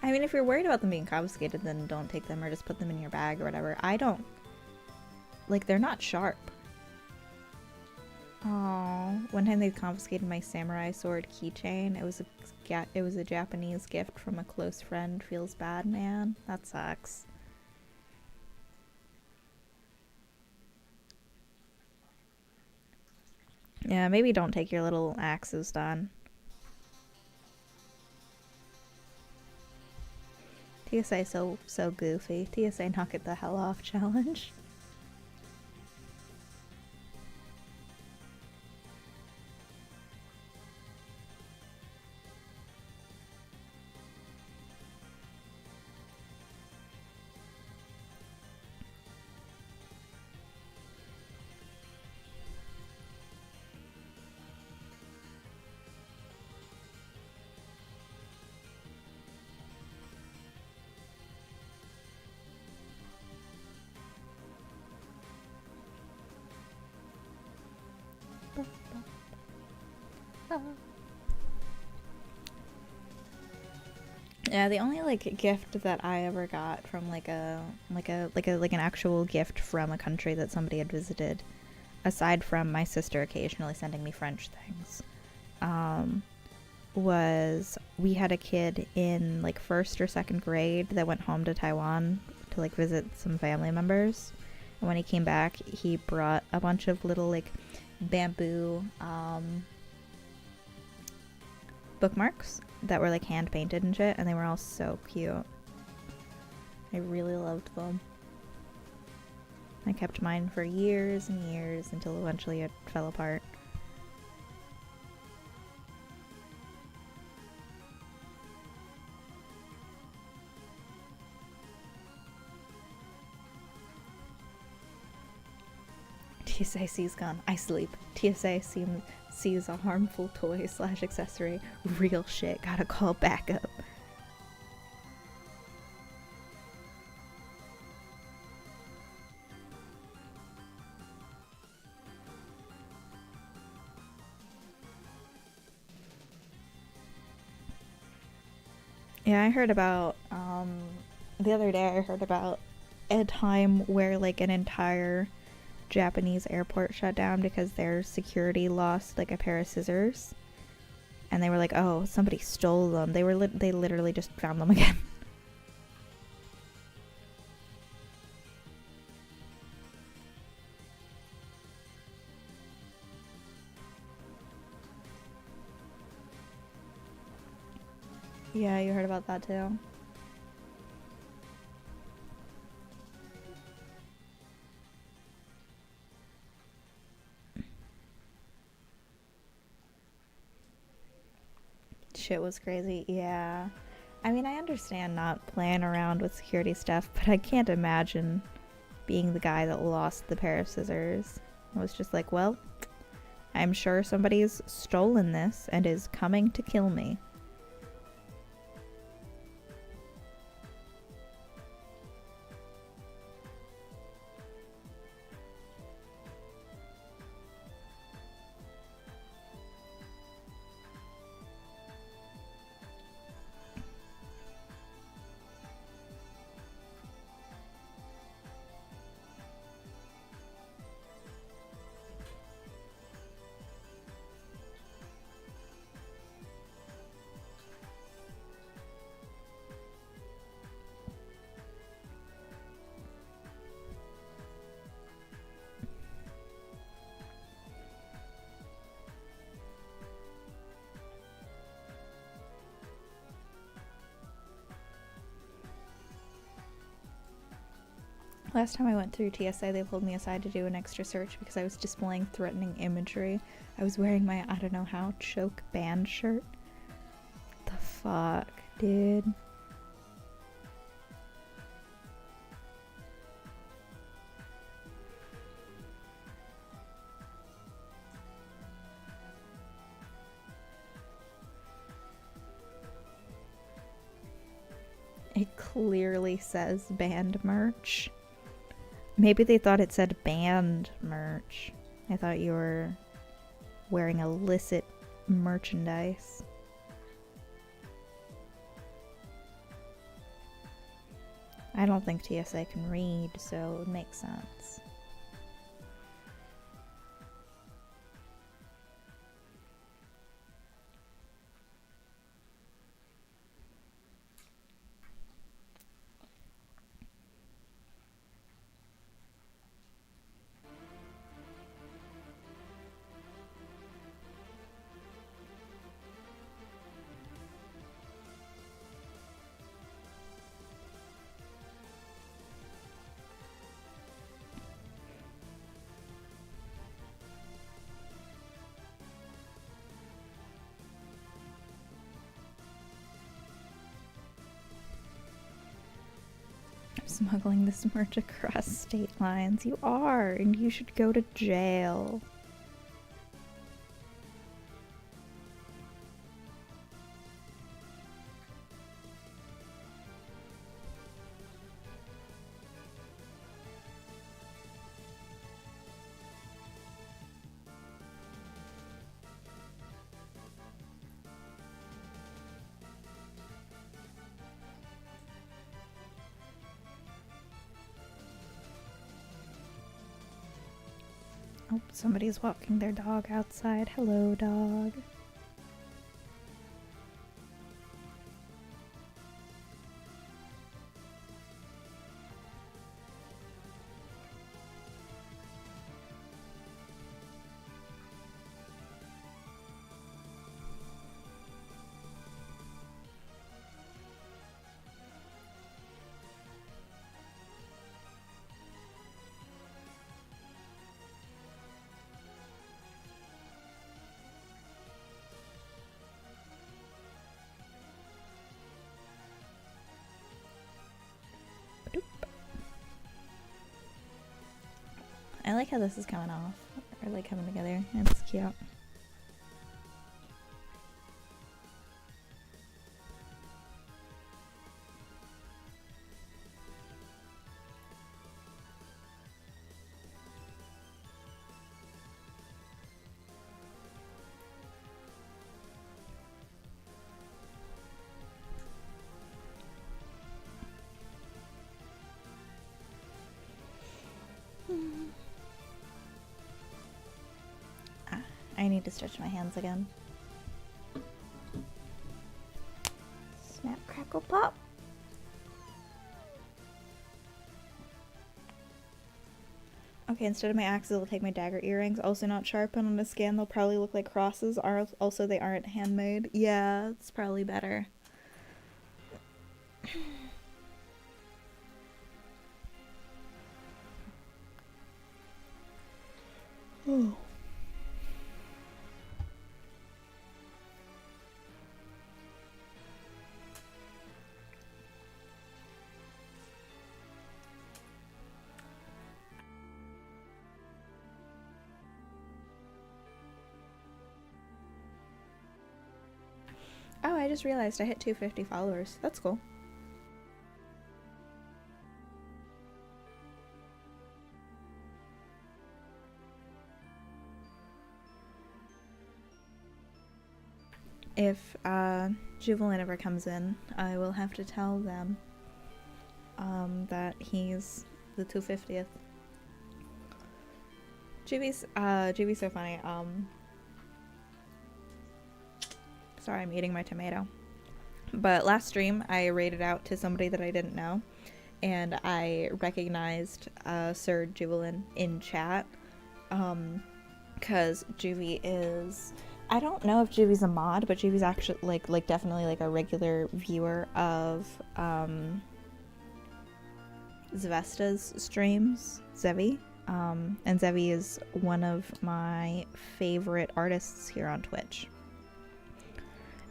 I mean, if you're worried about them being confiscated, then don't take them or just put them in your bag or whatever. I don't. Like, they're not sharp. Oh, one time they confiscated my samurai sword keychain. It was a Japanese gift from a close friend. Feels bad, man. That sucks. Yeah, maybe don't take your little axes, Don. TSA so goofy. TSA knock it the hell off challenge. Yeah, the only like gift that I ever got from like an actual gift from a country that somebody had visited, aside from my sister occasionally sending me French things, was we had a kid in like 1st or 2nd grade that went home to Taiwan to like visit some family members, and when he came back, he brought a bunch of little like bamboo bookmarks that were like hand painted and shit, and they were all so cute. I really loved them. I kept mine for years and years until eventually it fell apart. TSA sees gun. I sleep. TSA sees a harmful toy / accessory. Real shit. Gotta call backup. Yeah, I heard about the other day I heard about a time where like an entire Japanese airport shut down because their security lost like a pair of scissors, and they were like, "Oh, somebody stole them." They literally just found them again. Yeah, you heard about that too. Shit was crazy. Yeah. I mean, I understand not playing around with security stuff, but I can't imagine being the guy that lost the pair of scissors. I was just like, well, I'm sure somebody's stolen this and is coming to kill me. Last time I went through TSA, they pulled me aside to do an extra search because I was displaying threatening imagery. I was wearing my, I don't know how, choke band shirt. The fuck, dude? It clearly says band merch. Maybe they thought it said band merch. I thought you were wearing illicit merchandise. I don't think TSA can read, so it makes sense. Smuggling this merch across state lines. You are, and you should go to jail. Oh, somebody's walking their dog outside. Hello, dog. I like how this is coming off, or like coming together. It's cute. I need to stretch my hands again. Snap, crackle, pop. Okay, instead of my axes, I'll take my dagger earrings. Also not sharp, and on the scan they'll probably look like crosses. Also, they aren't handmade. Yeah, it's probably better. Oh. Oh, I just realized I hit 250 followers. That's cool. If Juvelin ever comes in, I will have to tell them that he's the 250th. Juby's so funny. Sorry, I'm eating my tomato. But last stream, I raided out to somebody that I didn't know, and I recognized Sir Juvelin in chat, because Juvie is... I don't know if Juvie's a mod, but Juvie's actually, like definitely, like, a regular viewer of, Zvesta's streams, Zevi. And Zevi is one of my favorite artists here on Twitch.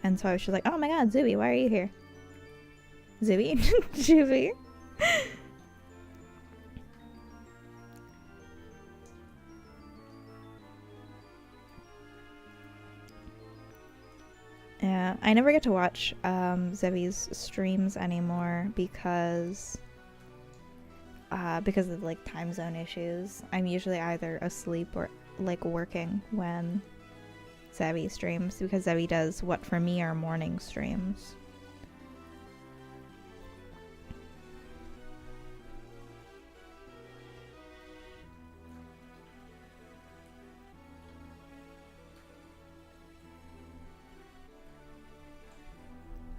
And so I was just like, oh my god, Zuby, why are you here? Zuby? Juvie? Yeah, I never get to watch Zevi's streams anymore because of like time zone issues. I'm usually either asleep or like working when Zevi streams, because Zevi does what for me are morning streams.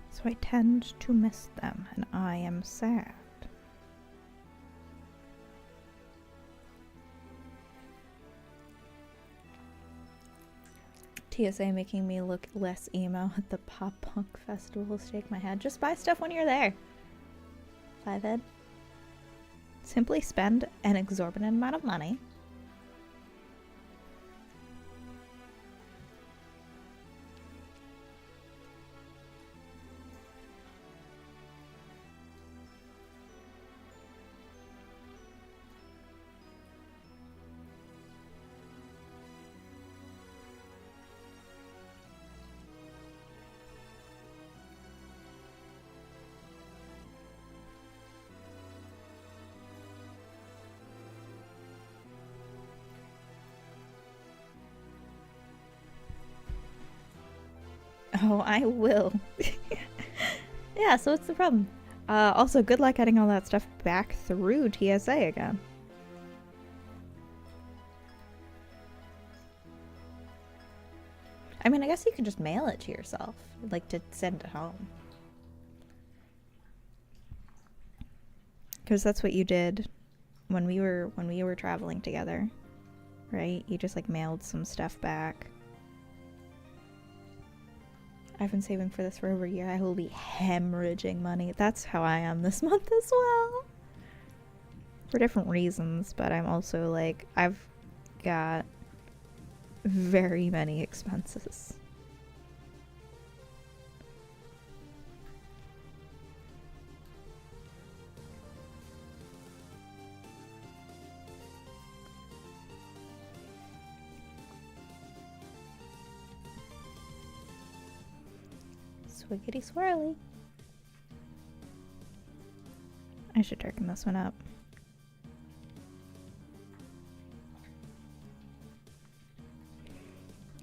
So I tend to miss them, and I am sad. TSA making me look less emo at the Pop Punk Festival. Shake my head. Just buy stuff when you're there. 5ed. Simply spend an exorbitant amount of money. Oh, I will. Yeah, so what's the problem? Also, good luck getting all that stuff back through TSA again. I mean, I guess you can just mail it to yourself, like to send it home. Because that's what you did when we were traveling together, right? You just like mailed some stuff back. I've been saving for this for over a year. I will be hemorrhaging money. That's how I am this month as well. For different reasons, but I'm also like, I've got very many expenses. Swiggity swirly. I should darken this one up.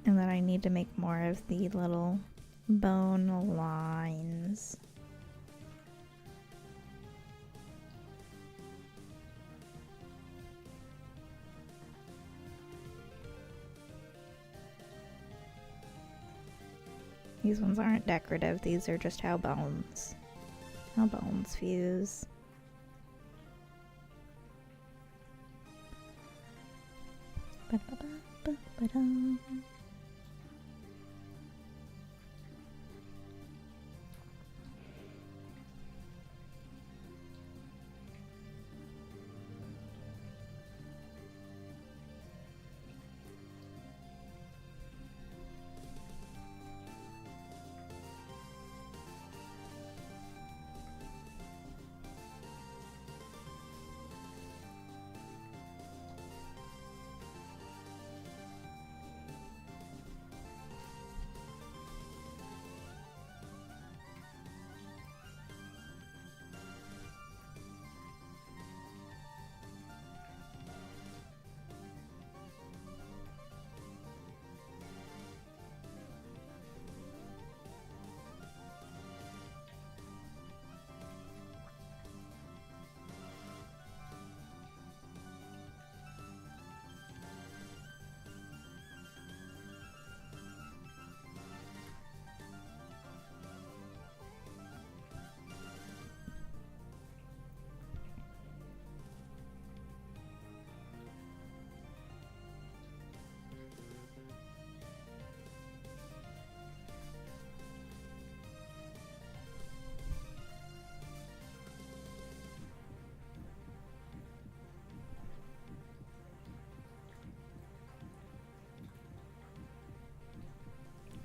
And then I need to make more of the little bone lines. These ones aren't decorative, these are just how bones fuse. Ba-da-ba-ba-ba-dum.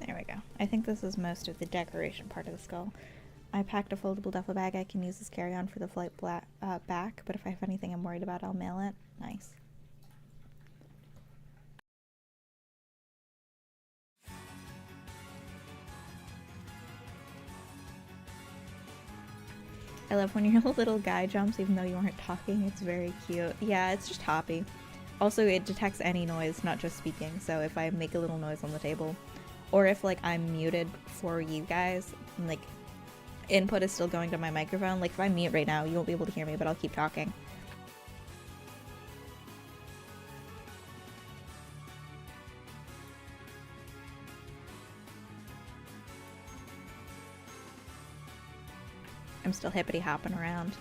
There we go. I think this is most of the decoration part of the skull. I packed a foldable duffel bag I can use as carry-on for the flight back, but if I have anything I'm worried about, I'll mail it. Nice. I love when your little guy jumps even though you aren't talking. It's very cute. Yeah, it's just Hoppy. Also, it detects any noise, not just speaking, so if I make a little noise on the table, or if, like, I'm muted for you guys, and, like, input is still going to my microphone, like, if I'm mute right now, you won't be able to hear me, but I'll keep talking. I'm still hippity hopping around.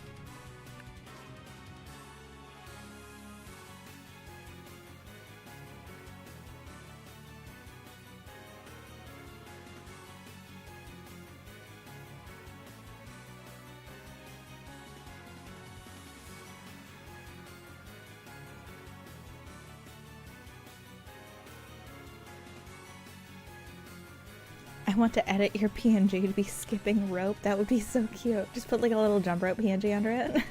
I want to edit your PNG to be skipping rope. That would be so cute. Just put like a little jump rope PNG under it.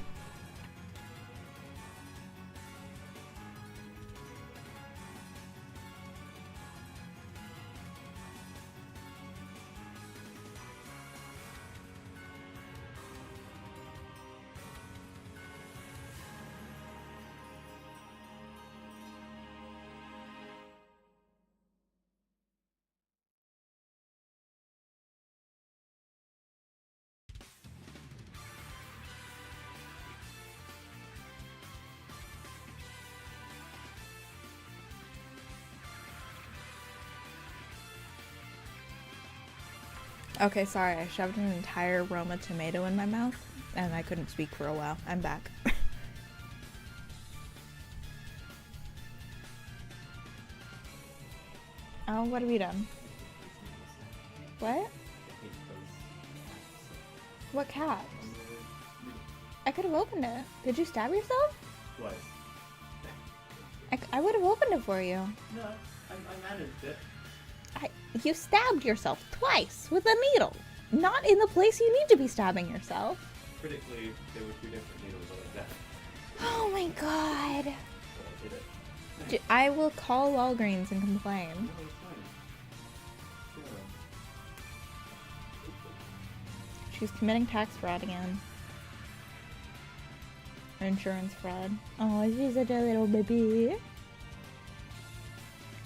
Okay, sorry, I shoved an entire Roma tomato in my mouth, and I couldn't speak for a while. I'm back. Oh, what have you done? What? What caps? I could have opened it. Did you stab yourself? Twice. I would have opened it for you. No, I managed it. You stabbed yourself twice with a needle. Not in the place you need to be stabbing yourself. Critically, there were two different needles like that. Oh my god. So I did it. I will call Walgreens and complain. No, it's fine. Sure. She's committing tax fraud again. Or insurance fraud. Oh, she's such a little baby.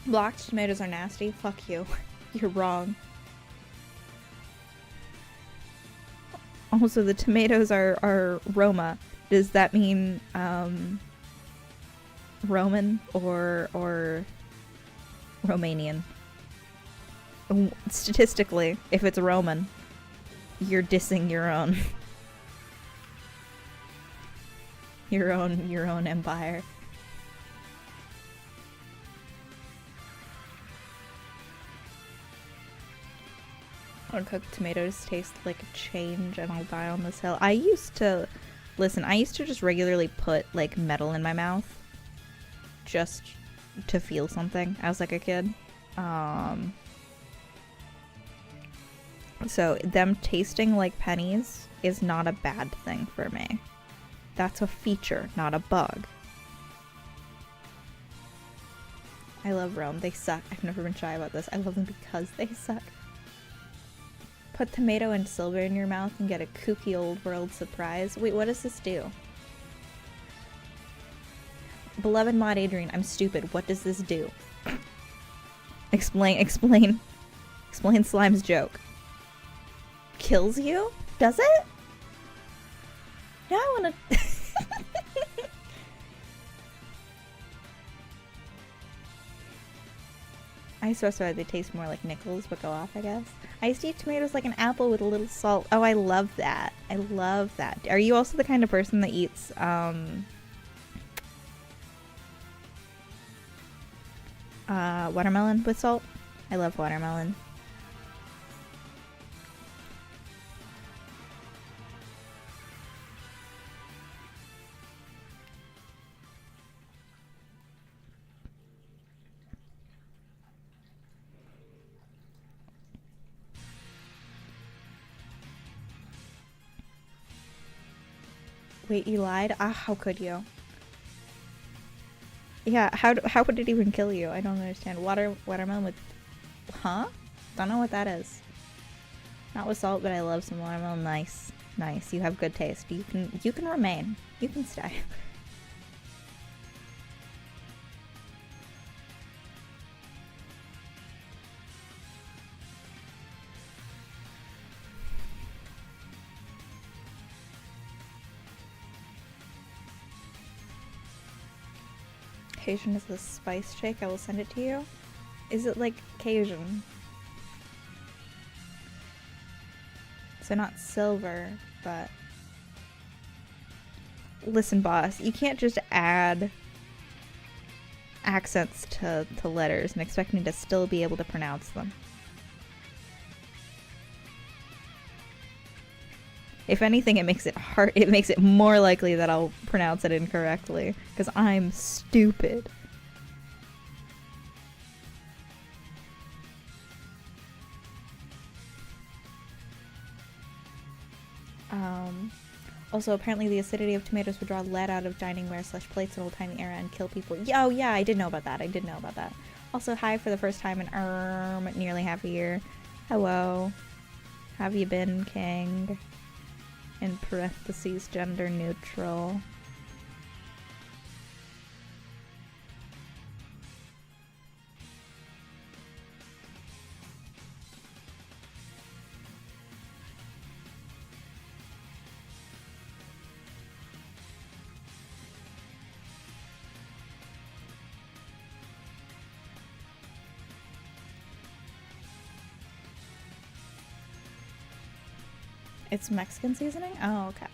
Blocked tomatoes are nasty. Fuck you. You're wrong. Also, the tomatoes are Roma. Does that mean Roman or Romanian? Statistically, if it's Roman, you're dissing your own your own empire. Uncooked tomatoes taste like a change and I'll die on this hill. I used to just regularly put like metal in my mouth just to feel something as like a kid. So them tasting like pennies is not a bad thing for me. That's a feature, not a bug. I love Rome. They suck. I've never been shy about this. I love them because they suck. Put tomato and silver in your mouth and get a kooky old world surprise. Wait, what does this do? Beloved Mod Adrian, I'm stupid. What does this do? Explain Slime's joke. Kills you? Does it? Now I wanna... I specify they taste more like nickels, but go off, I guess. I used to eat tomatoes like an apple with a little salt. Oh, I love that. I love that. Are you also the kind of person that eats, watermelon with salt? I love watermelon. Wait, you lied? Ah, how could you? Yeah, how would it even kill you? I don't understand. Watermelon with... Huh? Don't know what that is. Not with salt, but I love some watermelon. Nice. Nice. You have good taste. You can remain. You can stay. Cajun is the spice shake. I will send it to you. Is it like Cajun? So not silver, but... Listen, boss, you can't just add accents to letters and expect me to still be able to pronounce them. If anything, it makes it hard. It makes it more likely that I'll pronounce it incorrectly, because I'm stupid. Also, apparently the acidity of tomatoes would draw lead out of diningware / plates in old-timey era and kill people. Yeah, oh yeah, I did know about that. I did know about that. Also, hi for the first time in nearly half a year. Hello. Have you been, King? In parentheses, gender neutral. It's Mexican seasoning? Oh, okay.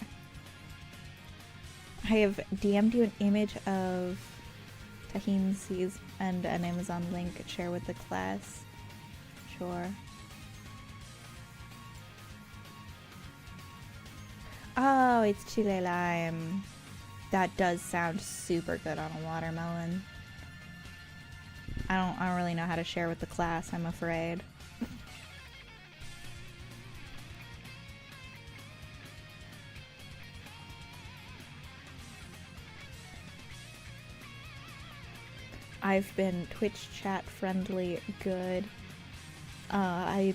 I have DM'd you an image of tahini seeds and an Amazon link. Share with the class. Sure. Oh, it's chile lime. That does sound super good on a watermelon. I don't really know how to share with the class, I'm afraid. I've been Twitch chat friendly good. I'm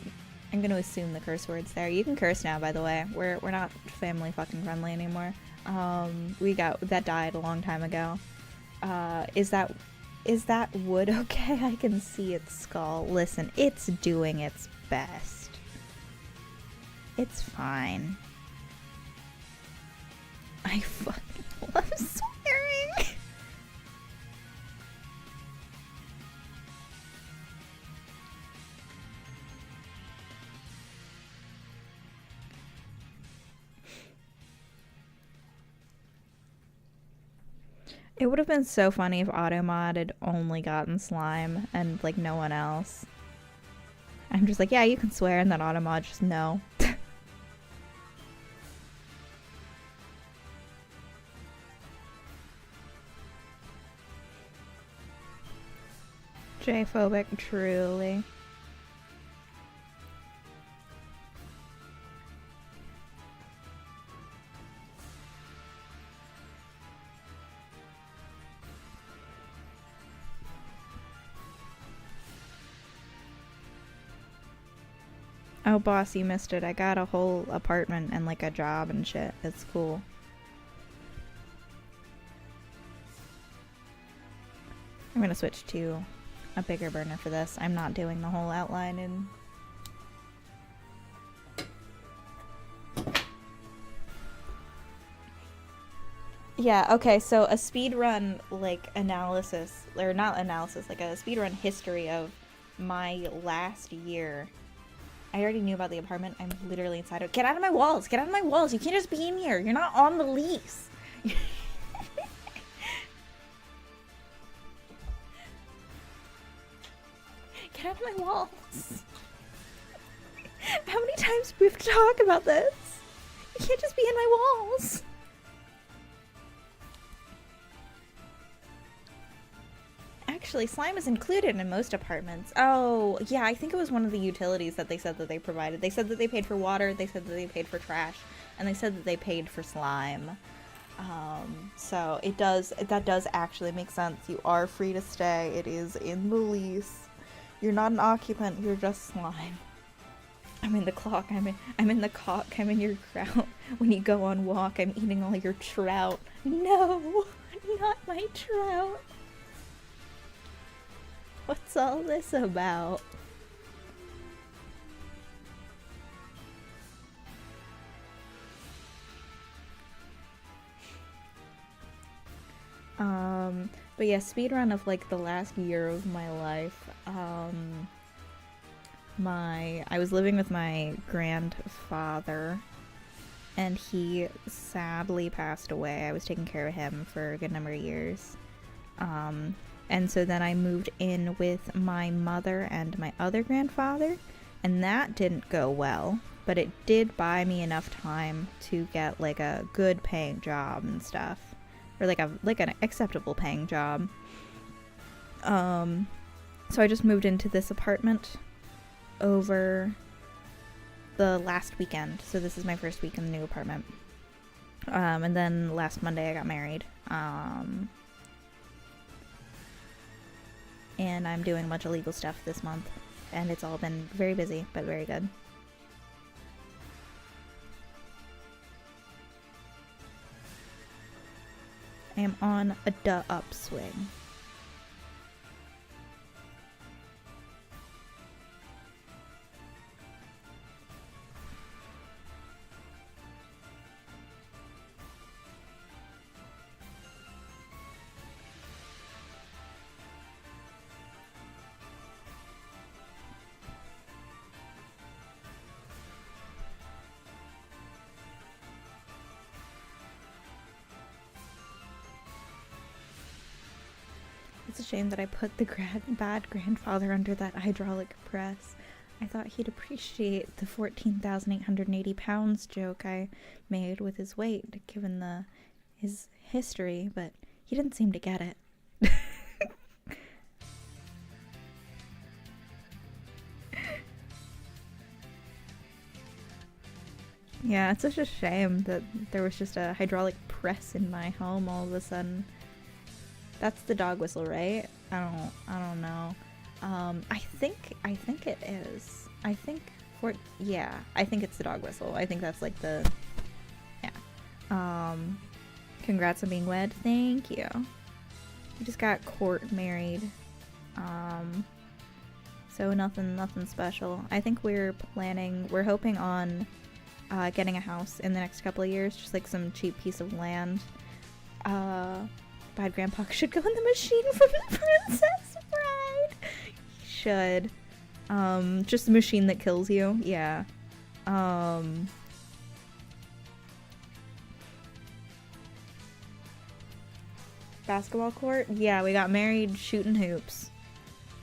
gonna assume the curse words there. You can curse now, by the way. We're not family fucking friendly anymore. That died a long time ago. Is that wood okay? I can see its skull. Listen, it's doing its best. It's fine. I fucking love swearing. It would have been so funny if Automod had only gotten slime and like no one else. I'm just like, yeah, you can swear, and then Automod just no. J-phobic, truly. Oh, boss, you missed it. I got a whole apartment and like a job and shit. It's cool. I'm gonna switch to a bigger burner for this. I'm not doing the whole outline in... Yeah, okay, so a speedrun, like, analysis, or not analysis, like a speedrun history of my last year. I already knew about the apartment. I'm literally inside of... Get out of my walls! Get out of my walls! You can't just be in here! You're not on the lease! Get out of my walls! How many times do we have to talk about this? You can't just be in my walls! Actually, slime is included in most apartments. Oh, yeah, I think it was one of the utilities that they said that they provided. They said that they paid for water, they said that they paid for trash, and they said that they paid for slime. So that does actually make sense. You are free to stay. It is in the lease. You're not an occupant, you're just slime. I'm in the clock, I'm in the cock, I'm in your grout. When you go on walk, I'm eating all your trout. No, not my trout. What's all this about? But yeah, speedrun of like the last year of my life. I was living with my grandfather, and he sadly passed away. I was taking care of him for a good number of years. And so then I moved in with my mother and my other grandfather, and that didn't go well, but it did buy me enough time to get like a good paying job and stuff, or like an acceptable paying job. So I just moved into this apartment over the last weekend. So this is my first week in the new apartment. And then last Monday I got married. And I'm doing a bunch of legal stuff this month, and it's all been very busy, but very good. I am on a upswing. It's a shame that I put the bad grandfather under that hydraulic press. I thought he'd appreciate the 14,880 pounds joke I made with his weight, given his history, but he didn't seem to get it. Yeah, it's such a shame that there was just a hydraulic press in my home all of a sudden. That's the dog whistle, right? I don't know. I think it is. I think it's the dog whistle. I think that's like the, yeah. Congrats on being wed. Thank you. We just got court married. So nothing special. I think we're hoping on getting a house in the next couple of years, just like some cheap piece of land. Bad grandpa should go in the machine from the Princess Bride. He should. Just the machine that kills you. Yeah. basketball court. Yeah, we got married shooting hoops.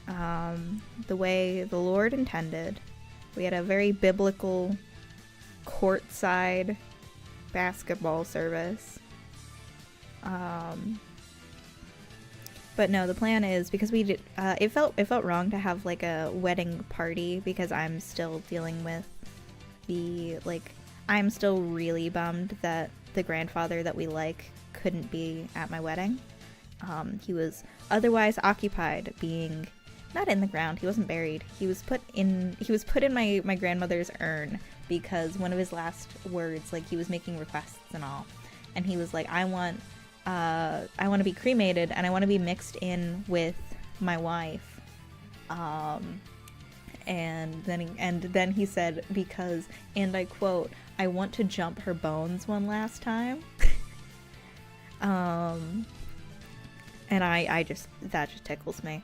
The way the Lord intended. We had a very biblical courtside basketball service. But no, the plan is, because we did, it felt wrong to have like a wedding party, because I'm still dealing with the, like, I'm still really bummed that the grandfather that we like couldn't be at my wedding. He was otherwise occupied being, not in the ground, he wasn't buried. He was put in my grandmother's urn, because one of his last words, like, he was making requests and all. And he was like, I want to be cremated, and I want to be mixed in with my wife. And then he said, because, and I quote, I want to jump her bones one last time. And that just tickles me.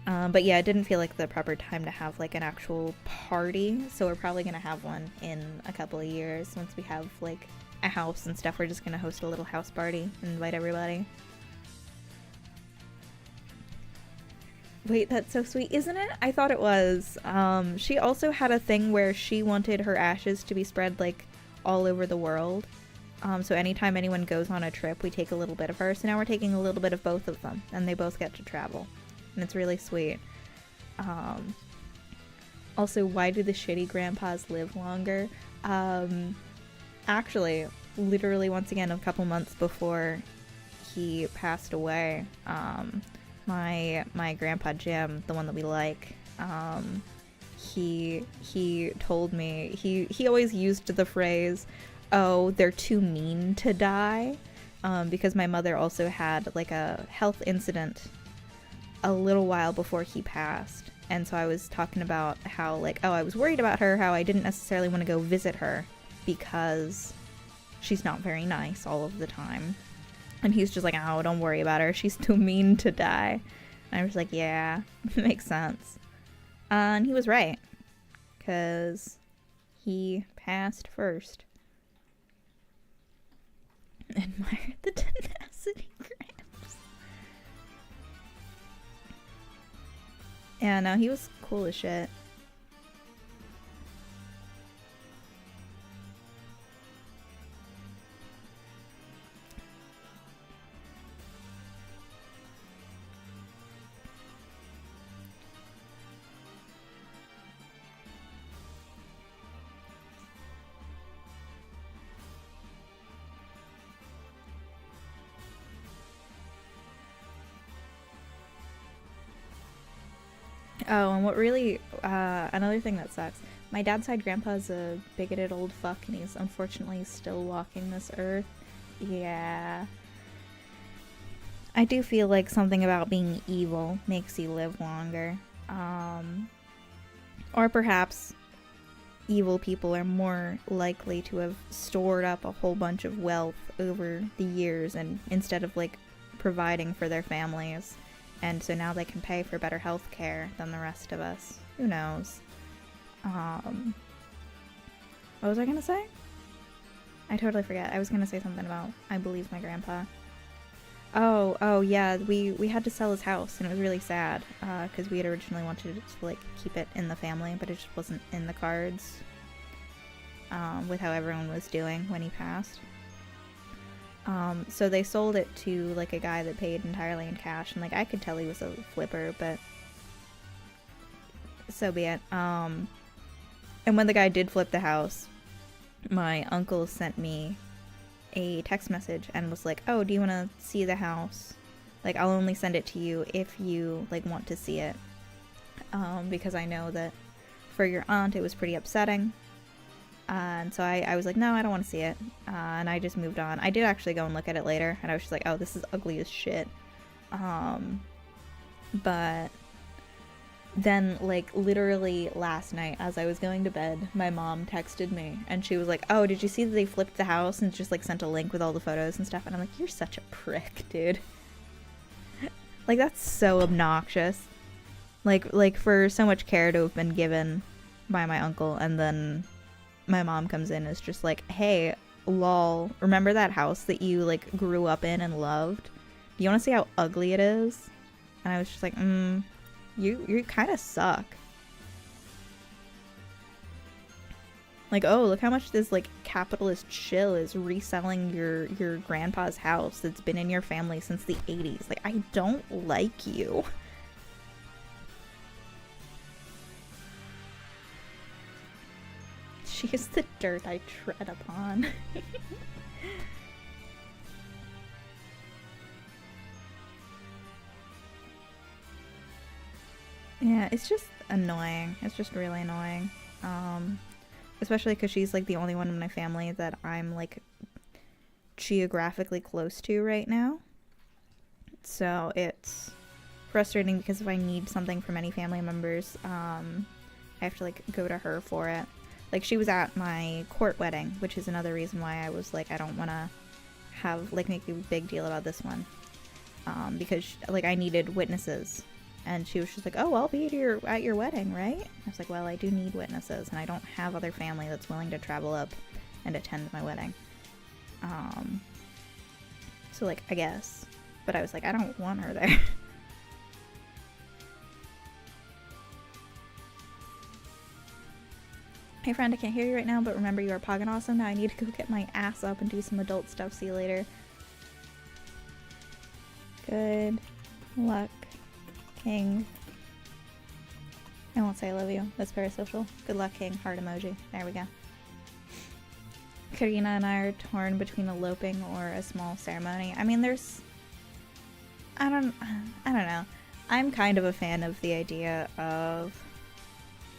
But yeah, it didn't feel like the proper time to have like an actual party, so we're probably gonna have one in a couple of years once we have like a house and stuff. We're just gonna host a little house party and invite everybody. Wait, that's so sweet, isn't it? I thought it was. She also had a thing where she wanted her ashes to be spread like all over the world. So anytime anyone goes on a trip, we take a little bit of her. So now we're taking a little bit of both of them, and they both get to travel. And it's really sweet. Also, why do the shitty grandpas live longer? Actually, literally once again, a couple months before he passed away, my grandpa Jim, the one that we like, he told me, he always used the phrase, oh, they're too mean to die, because my mother also had like a health incident a little while before he passed. And so I was talking about how, like, oh, I was worried about her, how I didn't necessarily want to go visit her because she's not very nice all of the time. And he's just like, oh, don't worry about her, she's too mean to die. And I was like, yeah, makes sense. And he was right, because he passed first. Admire the tenacity, Gramps. Yeah, no, he was cool as shit. Oh, and what really, another thing that sucks, my dad's side grandpa's a bigoted old fuck, and he's unfortunately still walking this earth. Yeah. I do feel like something about being evil makes you live longer. Or perhaps evil people are more likely to have stored up a whole bunch of wealth over the years, and instead of like providing for their families. And so now they can pay for better health care than the rest of us. Who knows? What was I gonna say? I totally forget. I was gonna say something about I believe my grandpa. Oh yeah, we had to sell his house, and it was really sad, because we had originally wanted to like keep it in the family, but it just wasn't in the cards, with how everyone was doing when he passed. So they sold it to like a guy that paid entirely in cash, and like I could tell he was a flipper, but so be it. And when the guy did flip the house, my uncle sent me a text message and was like, oh, do you want to see the house? Like, I'll only send it to you if you like want to see it, because I know that for your aunt it was pretty upsetting. And so I was like, no, I don't want to see it. And I just moved on. I did actually go and look at it later, and I was just like, oh, this is ugly as shit. But then, like, literally last night as I was going to bed, my mom texted me, and she was like, oh, did you see that they flipped the house, and just like sent a link with all the photos and stuff? And I'm like, you're such a prick, dude. Like, that's so obnoxious. Like for so much care to have been given by my uncle, and then my mom comes in and is just like, hey, lol, remember that house that you like grew up in and loved? Do you want to see how ugly it is? And I was just like, you kind of suck. Like, oh, look how much this like capitalist shill is reselling your grandpa's house that's been in your family since the 80s. Like, I don't like you. She is the dirt I tread upon. Yeah, it's just annoying. It's just really annoying. Especially because she's like the only one in my family that I'm like geographically close to right now. So it's frustrating because if I need something from any family members, I have to like go to her for it. Like, she was at my court wedding, which is another reason why I was like, I don't want to have like make a big deal about this one, because like I needed witnesses. And she was just like, oh, I'll be at your wedding, right? I was like, well, I do need witnesses, and I don't have other family that's willing to travel up and attend my wedding. So, like, I guess. But I was like, I don't want her there. Hey, friend, I can't hear you right now, but remember, you are poggin' awesome. Now I need to go get my ass up and do some adult stuff. See you later. Good luck, King. I won't say I love you. That's parasocial. Good luck, King. Heart emoji. There we go. Karina and I are torn between eloping or a small ceremony. I mean, there's... I don't know. I'm kind of a fan of the idea of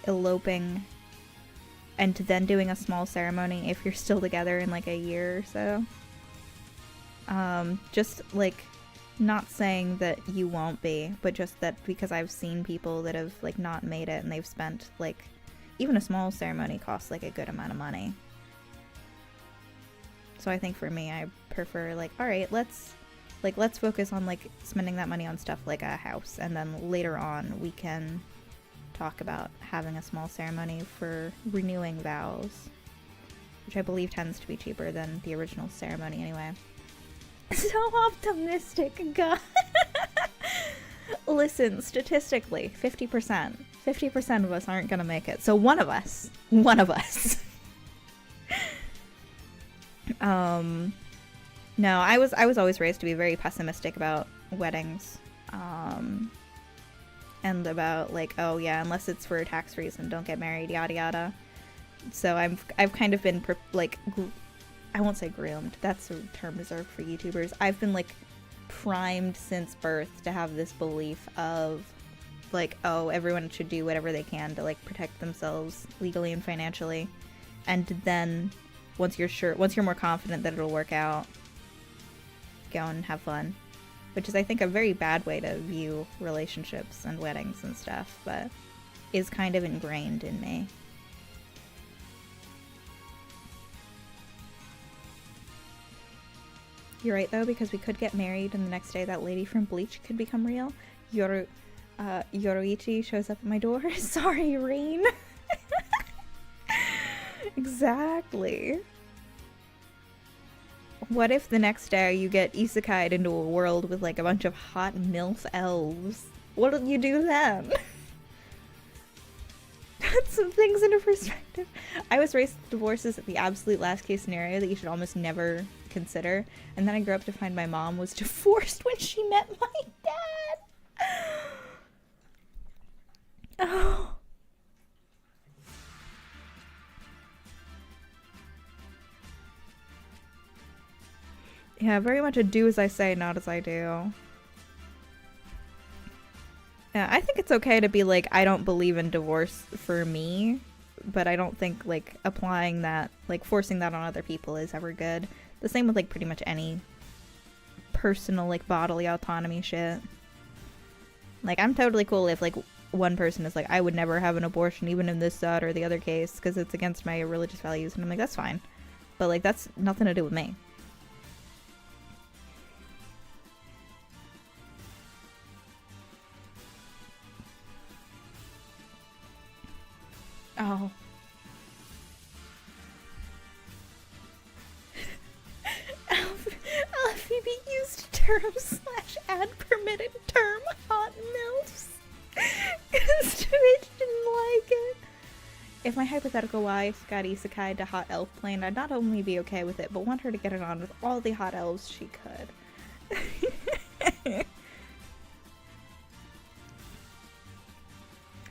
eloping and then doing a small ceremony if you're still together in like a year or so. Just like... not saying that you won't be, but just that because I've seen people that have like not made it and they've spent like even a small ceremony costs like a good amount of money. So I think for me, I prefer like, all right, let's focus on like spending that money on stuff like a house, and then later on we can talk about having a small ceremony for renewing vows, which I believe tends to be cheaper than the original ceremony anyway. So optimistic, God. Listen, statistically, 50%. 50% of us aren't gonna make it. So one of us. No, I was always raised to be very pessimistic about weddings. And about like, oh yeah, unless it's for a tax reason, don't get married, yada yada. So I've kind of been I won't say groomed, that's a term reserved for YouTubers. I've been like primed since birth to have this belief of like, oh, everyone should do whatever they can to like protect themselves legally and financially. And then once you're more confident that it'll work out, go and have fun. Which is, I think, a very bad way to view relationships and weddings and stuff, but is kind of ingrained in me. You're right, though, because we could get married and the next day that lady from Bleach could become real. Yoroichi shows up at my door. Sorry, Rain. Exactly. What if the next day you get isekai'd into a world with like a bunch of hot MILF elves? What'll you do then? Put some things into perspective. I was raised with divorces at the absolute last case scenario that you should almost never consider, and then I grew up to find my mom was divorced when she met my dad. Oh. Yeah, very much a do as I say, not as I do. Yeah, I think it's okay to be like, I don't believe in divorce for me, but I don't think like applying that, like forcing that on other people is ever good. The same with like pretty much any personal like bodily autonomy shit. Like, I'm totally cool if like one person is like, I would never have an abortion even in this or the other case because it's against my religious values, and I'm like, that's fine. But like, that's nothing to do with me. Oh. term / add permitted term hot MILFs. Because Twitch didn't like it. If my hypothetical wife got isekai to hot elf plane, I'd not only be okay with it, but want her to get it on with all the hot elves she could.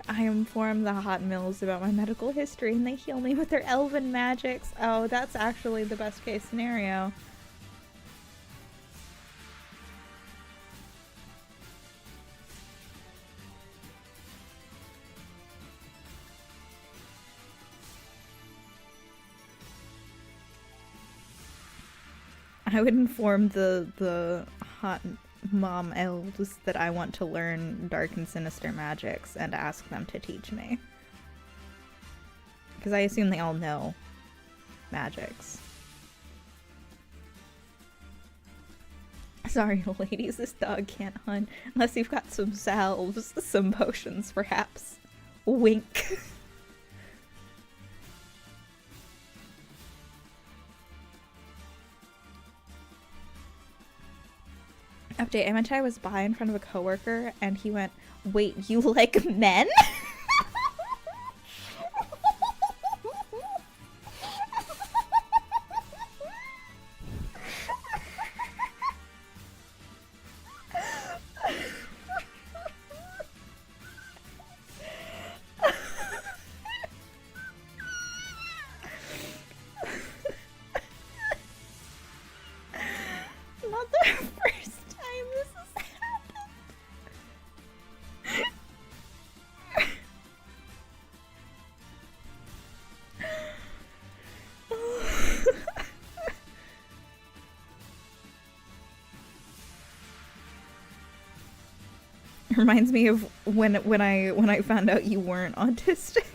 I inform the hot mills about my medical history and they heal me with their elven magics. Oh, that's actually the best case scenario. I would inform the hot mom elves that I want to learn dark and sinister magics and ask them to teach me. Because I assume they all know magics. Sorry, ladies, this dog can't hunt unless you've got some salves, some potions, perhaps. Wink. Update, I mentioned I was bi in front of a coworker and he went, "Wait, you like men?" Not the first time this has happened. It reminds me of when I found out you weren't autistic.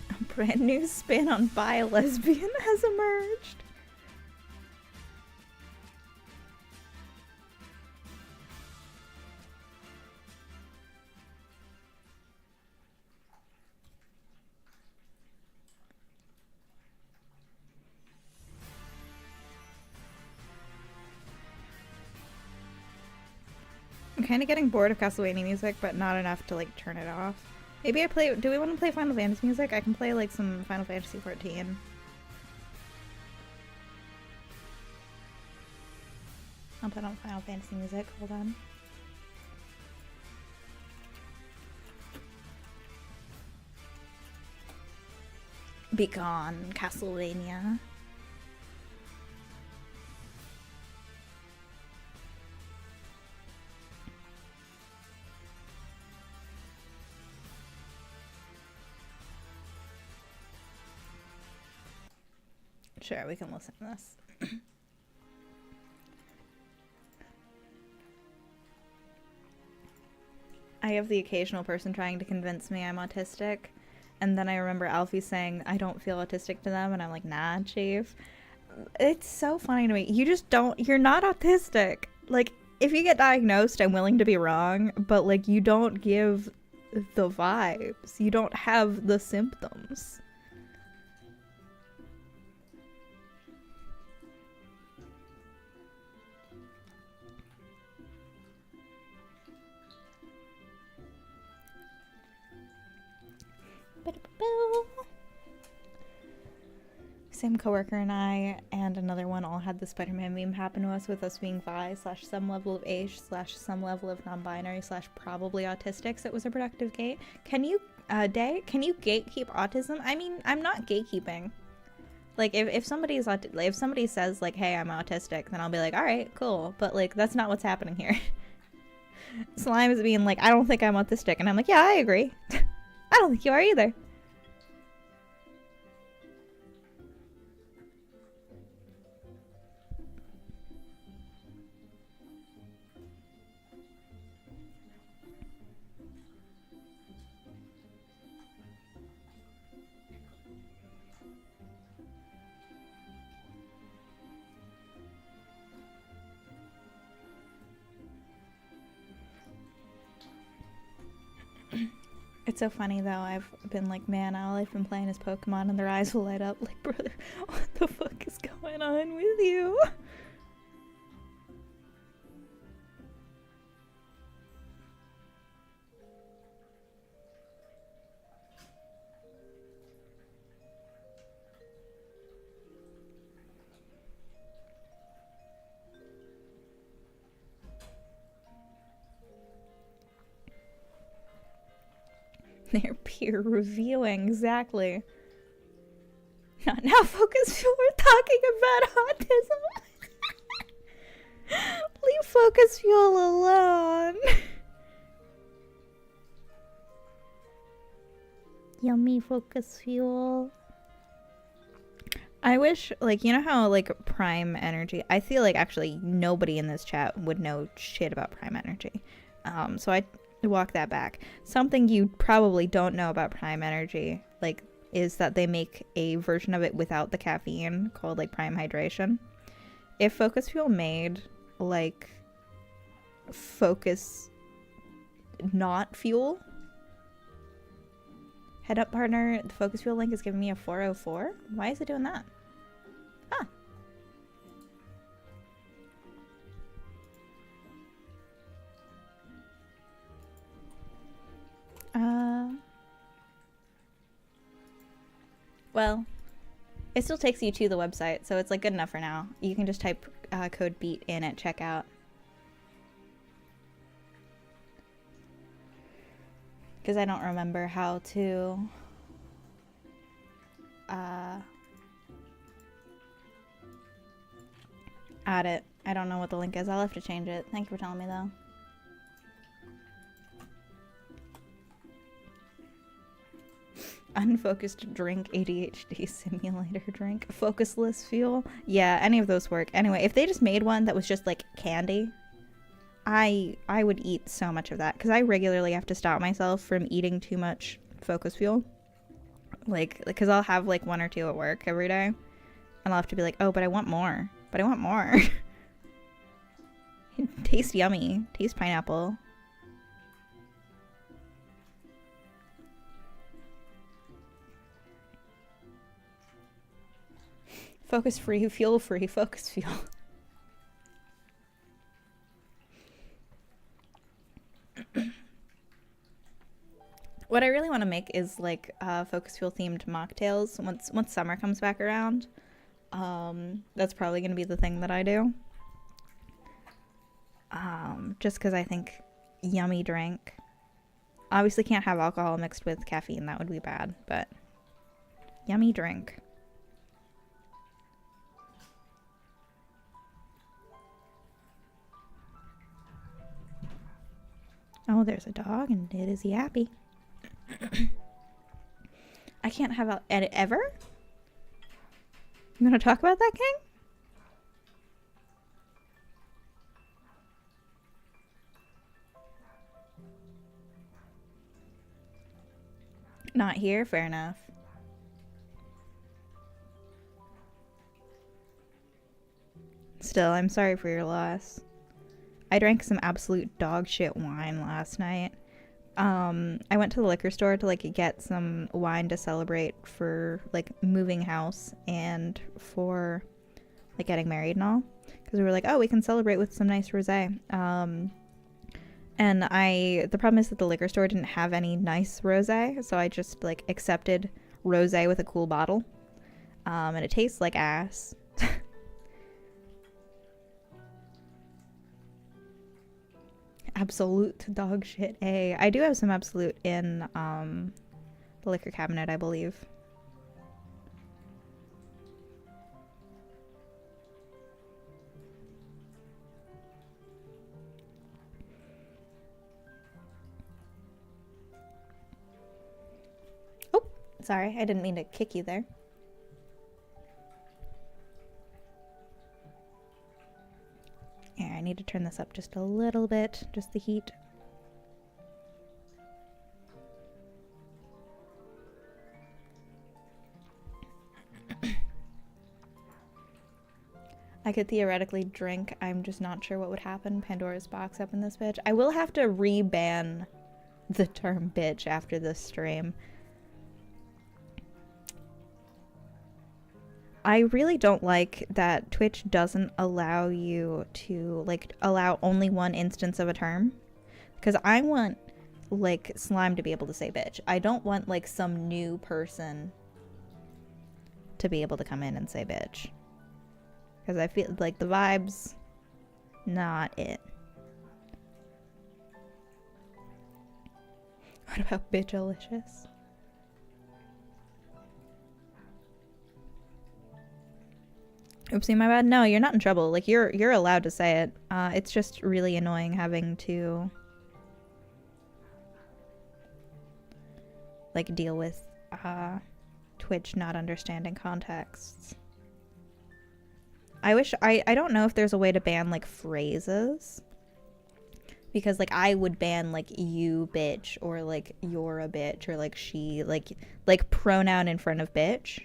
A brand new spin on bi-lesbian has emerged. I'm kind of getting bored of Castlevania music, but not enough to like turn it off. Maybe I play. Do we want to play Final Fantasy music? I can play like some Final Fantasy 14. I'll put on Final Fantasy music. Hold on. Be gone, Castlevania. Sure, we can listen to this. I have the occasional person trying to convince me I'm autistic, and then I remember Alfie saying I don't feel autistic to them, and I'm like, nah, chief. It's so funny to me. You just don't, you're not autistic. Like, if you get diagnosed, I'm willing to be wrong, but like, you don't give the vibes. You don't have the symptoms. Same coworker and I and another one all had the Spider-Man meme happen to us, with us being bi / some level of age / some level of non-binary / probably autistic, so it was a productive gate. Can you, can you gatekeep autism? I mean, I'm not gatekeeping. Like, if somebody says like, hey, I'm autistic, then I'll be like, alright, cool, but like, that's not what's happening here. Slime is being like, I don't think I'm autistic, and I'm like, yeah, I agree. I don't think you are either. It's so funny though, I've been like, man, all I've been playing is Pokemon and their eyes will light up. Like, brother, what the fuck is going on with you? They're peer reviewing, exactly. Not now, Focus Fuel, we're talking about autism. Leave Focus Fuel alone. Yummy Focus Fuel. I wish, like, you know how, like, Prime Energy, I feel like actually nobody in this chat would know shit about Prime Energy. So I walk that back. Something you probably don't know about Prime Energy, like, is that they make a version of it without the caffeine called, like, Prime Hydration. If Focus Fuel made, like, Focus not Fuel, head up partner, the Focus Fuel link is giving me a 404. Why is it doing that? Huh. Well, it still takes you to the website, so it's like good enough for now. You can just type code BEAT in at checkout. Because I don't remember how to add it. I don't know what the link is. I'll have to change it. Thank you for telling me though. Unfocused drink, ADHD simulator drink, focusless fuel. Yeah, any of those work. Anyway, if they just made one that was just like candy, I would eat so much of that because I regularly have to stop myself from eating too much Focus Fuel. Like, because I'll have like 1 or 2 at work every day, and I'll have to be like, oh, but I want more. But I want more. It tastes yummy. Tastes pineapple. Focus free, fuel free, Focus Fuel. What I really want to make is like Focus Fuel themed mocktails once summer comes back around. That's probably going to be the thing that I do. Just because I think yummy drink. Obviously can't have alcohol mixed with caffeine, that would be bad, but yummy drink. Oh, there's a dog and it is yappy. I can't have edit ever? You want to talk about that, King? Not here? Fair enough. Still, I'm sorry for your loss. I drank some absolute dog shit wine last night. I went to the liquor store to like get some wine to celebrate for like moving house and for like getting married and all, because we were like, oh, we can celebrate with some nice rosé. And the problem is that the liquor store didn't have any nice rosé, so I just like accepted rosé with a cool bottle, and it tastes like ass. Absolute dog shit. I do have some Absolute in the liquor cabinet, I believe. Oh, sorry, I didn't mean to kick you there. Yeah, I need to turn this up just a little bit, just the heat. I could theoretically drink, I'm just not sure what would happen. Pandora's box up in this bitch. I will have to re-ban the term bitch after this stream. I really don't like that Twitch doesn't allow you to, like, allow only one instance of a term. Because I want, like, Slime to be able to say bitch. I don't want, like, some new person to be able to come in and say bitch. Because I feel like the vibe's not it. What about bitchalicious? Oopsie, my bad. No, you're not in trouble. Like, you're allowed to say it. It's just really annoying having to, like, deal with Twitch not understanding contexts. I don't know if there's a way to ban, like, phrases. Because, like, I would ban, like, you bitch, or, like, you're a bitch, or, like, she, like pronoun in front of bitch.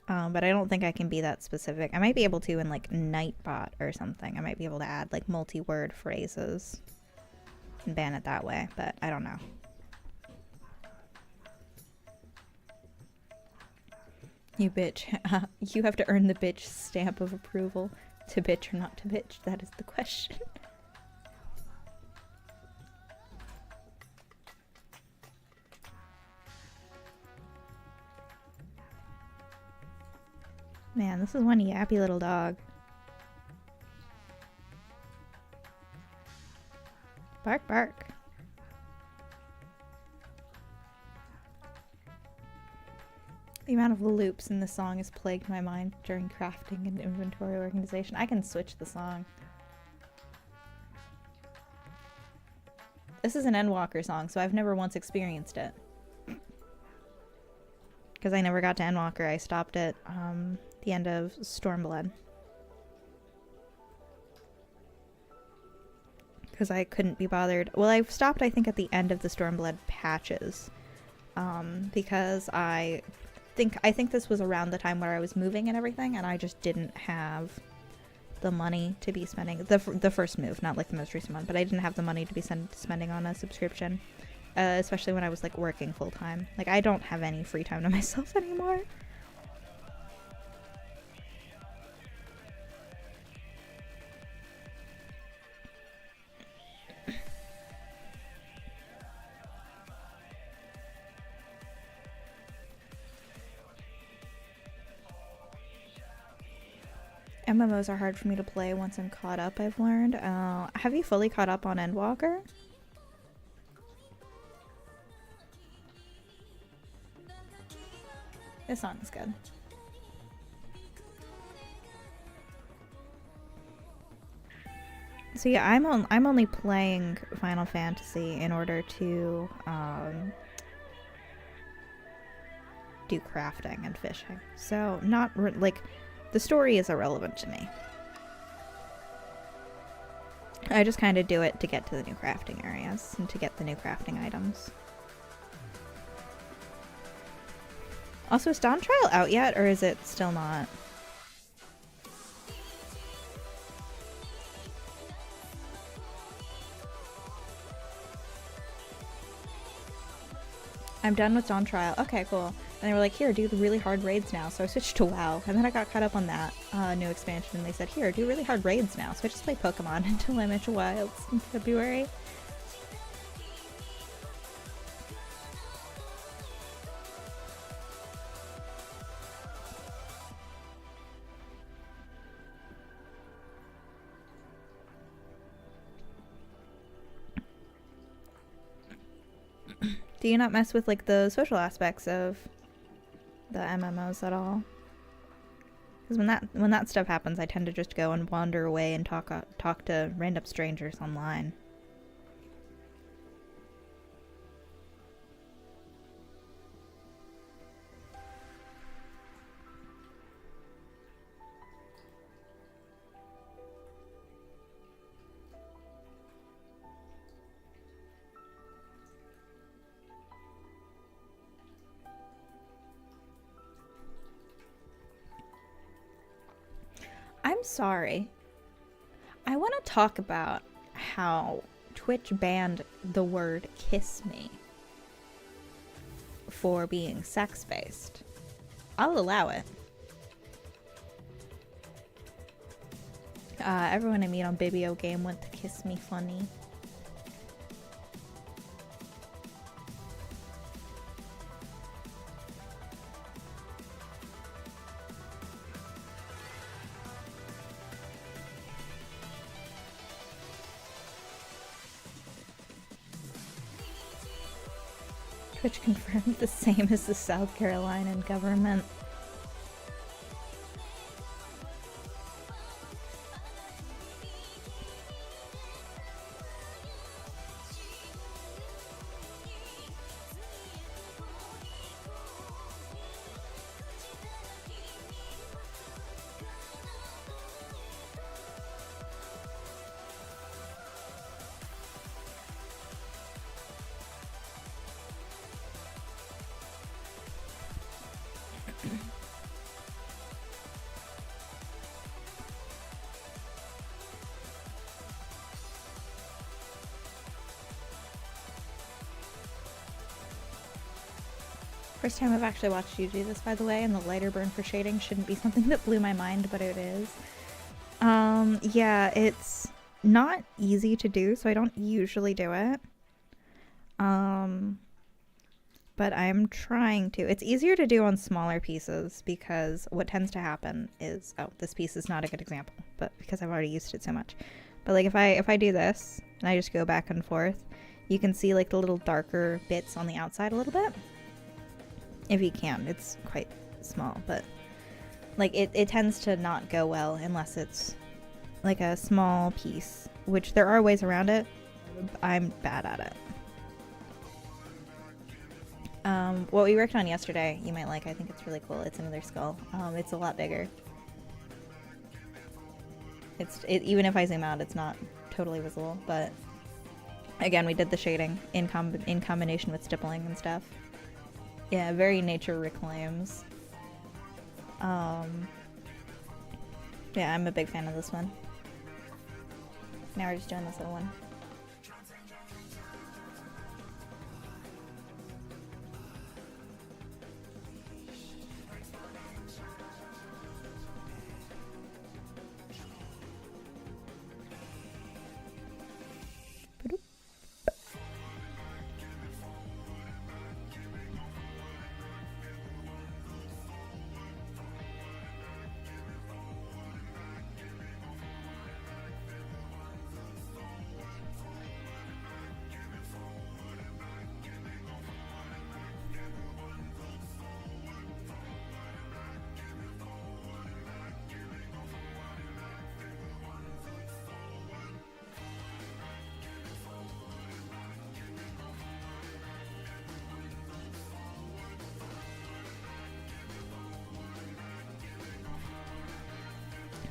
But I don't think I can be that specific. I might be able to in, like, Nightbot or something. I might be able to add, like, multi-word phrases and ban it that way, but I don't know. You bitch. You have to earn the bitch stamp of approval. To bitch or not to bitch? That is the question. Man, this is one yappy little dog. Bark, bark. The amount of loops in this song has plagued my mind during crafting and inventory organization. I can switch the song. This is an Endwalker song, so I've never once experienced it. Because I never got to Endwalker. I stopped at the end of Stormblood. Because I couldn't be bothered. Well, I stopped, I think, at the end of the Stormblood patches. Because I think this was around the time where I was moving and everything, and I just didn't have the money to be spending the first move, not like the most recent one, but I didn't have the money to be spending on a subscription, especially when I was like working full time. Like, I don't have any free time to myself anymore. MMOs are hard for me to play once I'm caught up, I've learned. Have you fully caught up on Endwalker? This song is good. So yeah, I'm only playing Final Fantasy in order to do crafting and fishing. So not like, the story is irrelevant to me. I just kind of do it to get to the new crafting areas and to get the new crafting items. Also, is Dawn Trial out yet, or is it still not? I'm done with Dawn Trial. Okay, cool. And they were like, here, do the really hard raids now. So I switched to WoW. And then I got caught up on that new expansion. And they said, here, do really hard raids now. So I just play Pokemon until I'm into Wilds in February. Do you not mess with, like, the social aspects of the MMOs at all? Because when that stuff happens, I tend to just go and wander away and talk to random strangers online. I'm sorry. want to talk about how Twitch banned the word kiss me for being sex-based. I'll allow it. Everyone I meet on Bibio Game went to kiss me funny. Twitch confirmed the same as the South Carolina government. First time I've actually watched you do this, by the way, and the lighter burn for shading shouldn't be something that blew my mind, but it is. Yeah, it's not easy to do, so I don't usually do it. But I'm trying to. It's easier to do on smaller pieces because what tends to happen is, oh, this piece is not a good example, but because I've already used it so much. But like if I do this and I just go back and forth, you can see like the little darker bits on the outside a little bit. If you can, it's quite small, but like it tends to not go well unless it's like a small piece, which there are ways around it. I'm bad at it. What we worked on yesterday, you might like. I think it's really cool. It's another skull. It's a lot bigger. Even if I zoom out, it's not totally visible, but again, we did the shading in combination with stippling and stuff. Yeah, very nature reclaims. Yeah, I'm a big fan of this one. Now we're just doing this little one.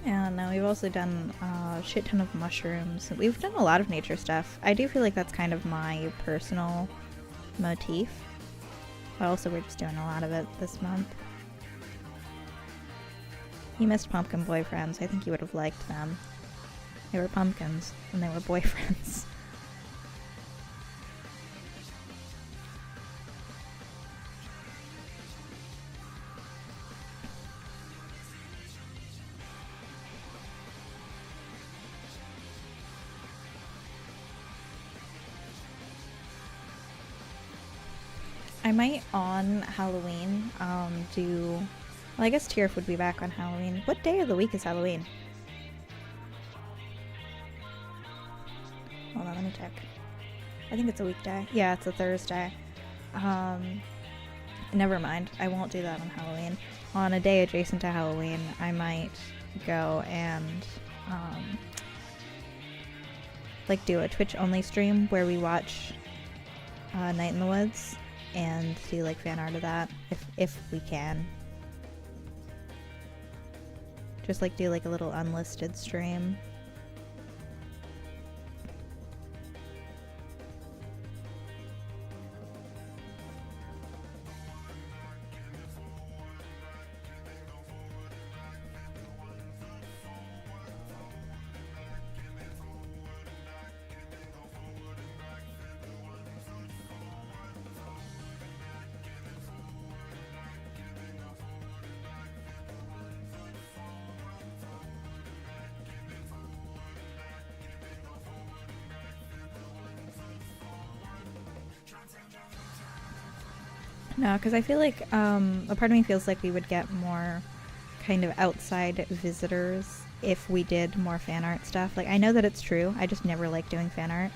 And now we've also done a shit ton of mushrooms. We've done a lot of nature stuff. I do feel like that's kind of my personal motif. But also we're just doing a lot of it this month. You missed pumpkin boyfriends. I think you would have liked them. They were pumpkins and they were boyfriends. I might on Halloween do... Well, I guess Tiruff would be back on Halloween. What day of the week is Halloween? Hold on, let me check. I think it's a weekday. Yeah, it's a Thursday. Never mind. I won't do that on Halloween. On a day adjacent to Halloween, I might go and like do a Twitch-only stream where we watch Night in the Woods and do like fan art of that if we can. Just like do like a little unlisted stream. No, because I feel like a part of me feels like we would get more kind of outside visitors if we did more fan art stuff. Like, I know that it's true. I just never like doing fan art.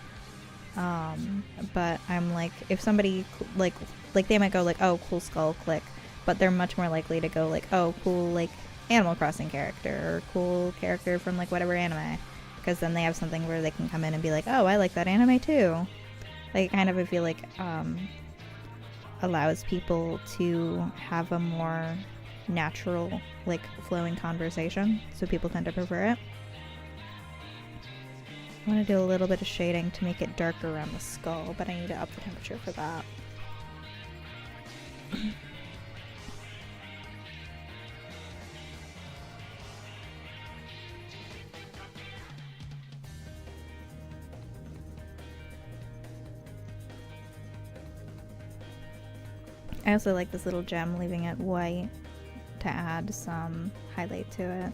But I'm like, if somebody like they might go like, oh, cool skull, click, but they're much more likely to go like, oh, cool, like Animal Crossing character or cool character from like whatever anime, because then they have something where they can come in and be like, oh, I like that anime too. Like, kind of, I feel like allows people to have a more natural, like, flowing conversation, so people tend to prefer it. I want to do a little bit of shading to make it darker around the skull, but I need to up the temperature for that. I also like this little gem, leaving it white to add some highlight to it.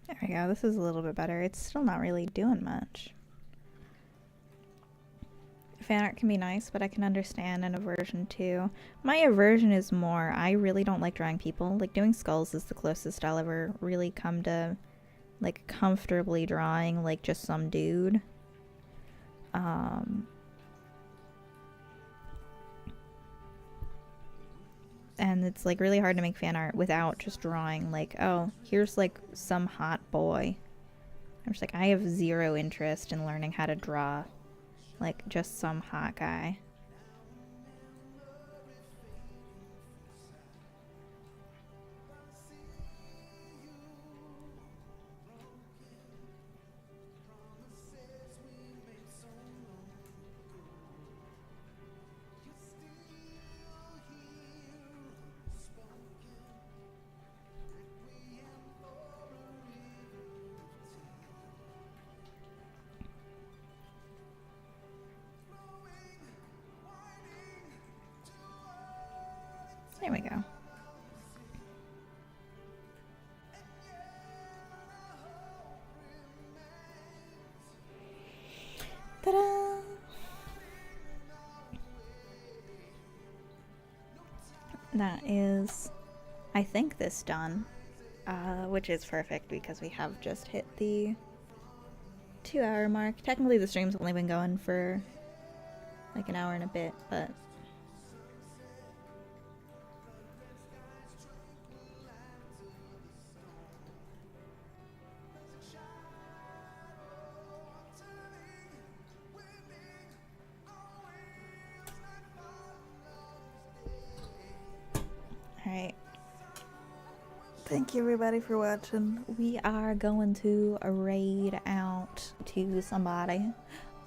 There we go, this is a little bit better. It's still not really doing much. Fan art can be nice, but I can understand an aversion too. My aversion is more, I really don't like drawing people. Like, doing skulls is the closest I'll ever really come to, like, comfortably drawing, like, just some dude. And it's, like, really hard to make fan art without just drawing, like, oh, here's, like, some hot boy. I'm just like, I have zero interest in learning how to draw, like, just some hot guy. There we go. Ta-da! That is, I think, this done, which is perfect because we have just hit the 2-hour mark. Technically the stream's only been going for like an hour and a bit, but alright. Thank you everybody for watching. We are going to raid out to somebody.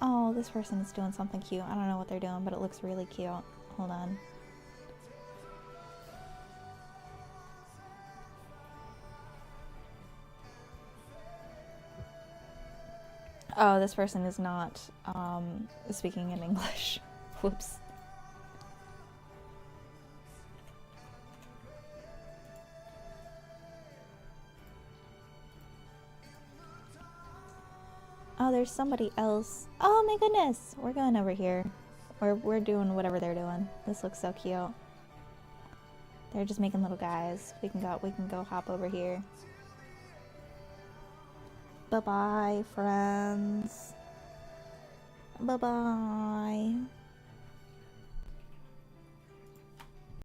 Oh, this person is doing something cute. I don't know what they're doing, but it looks really cute. Hold on. Oh, this person is not speaking in English. Whoops. Oh, there's somebody else. Oh my goodness! We're going over here. We're doing whatever they're doing. This looks so cute. They're just making little guys. We can go hop over here. Bye-bye, friends. Bye-bye.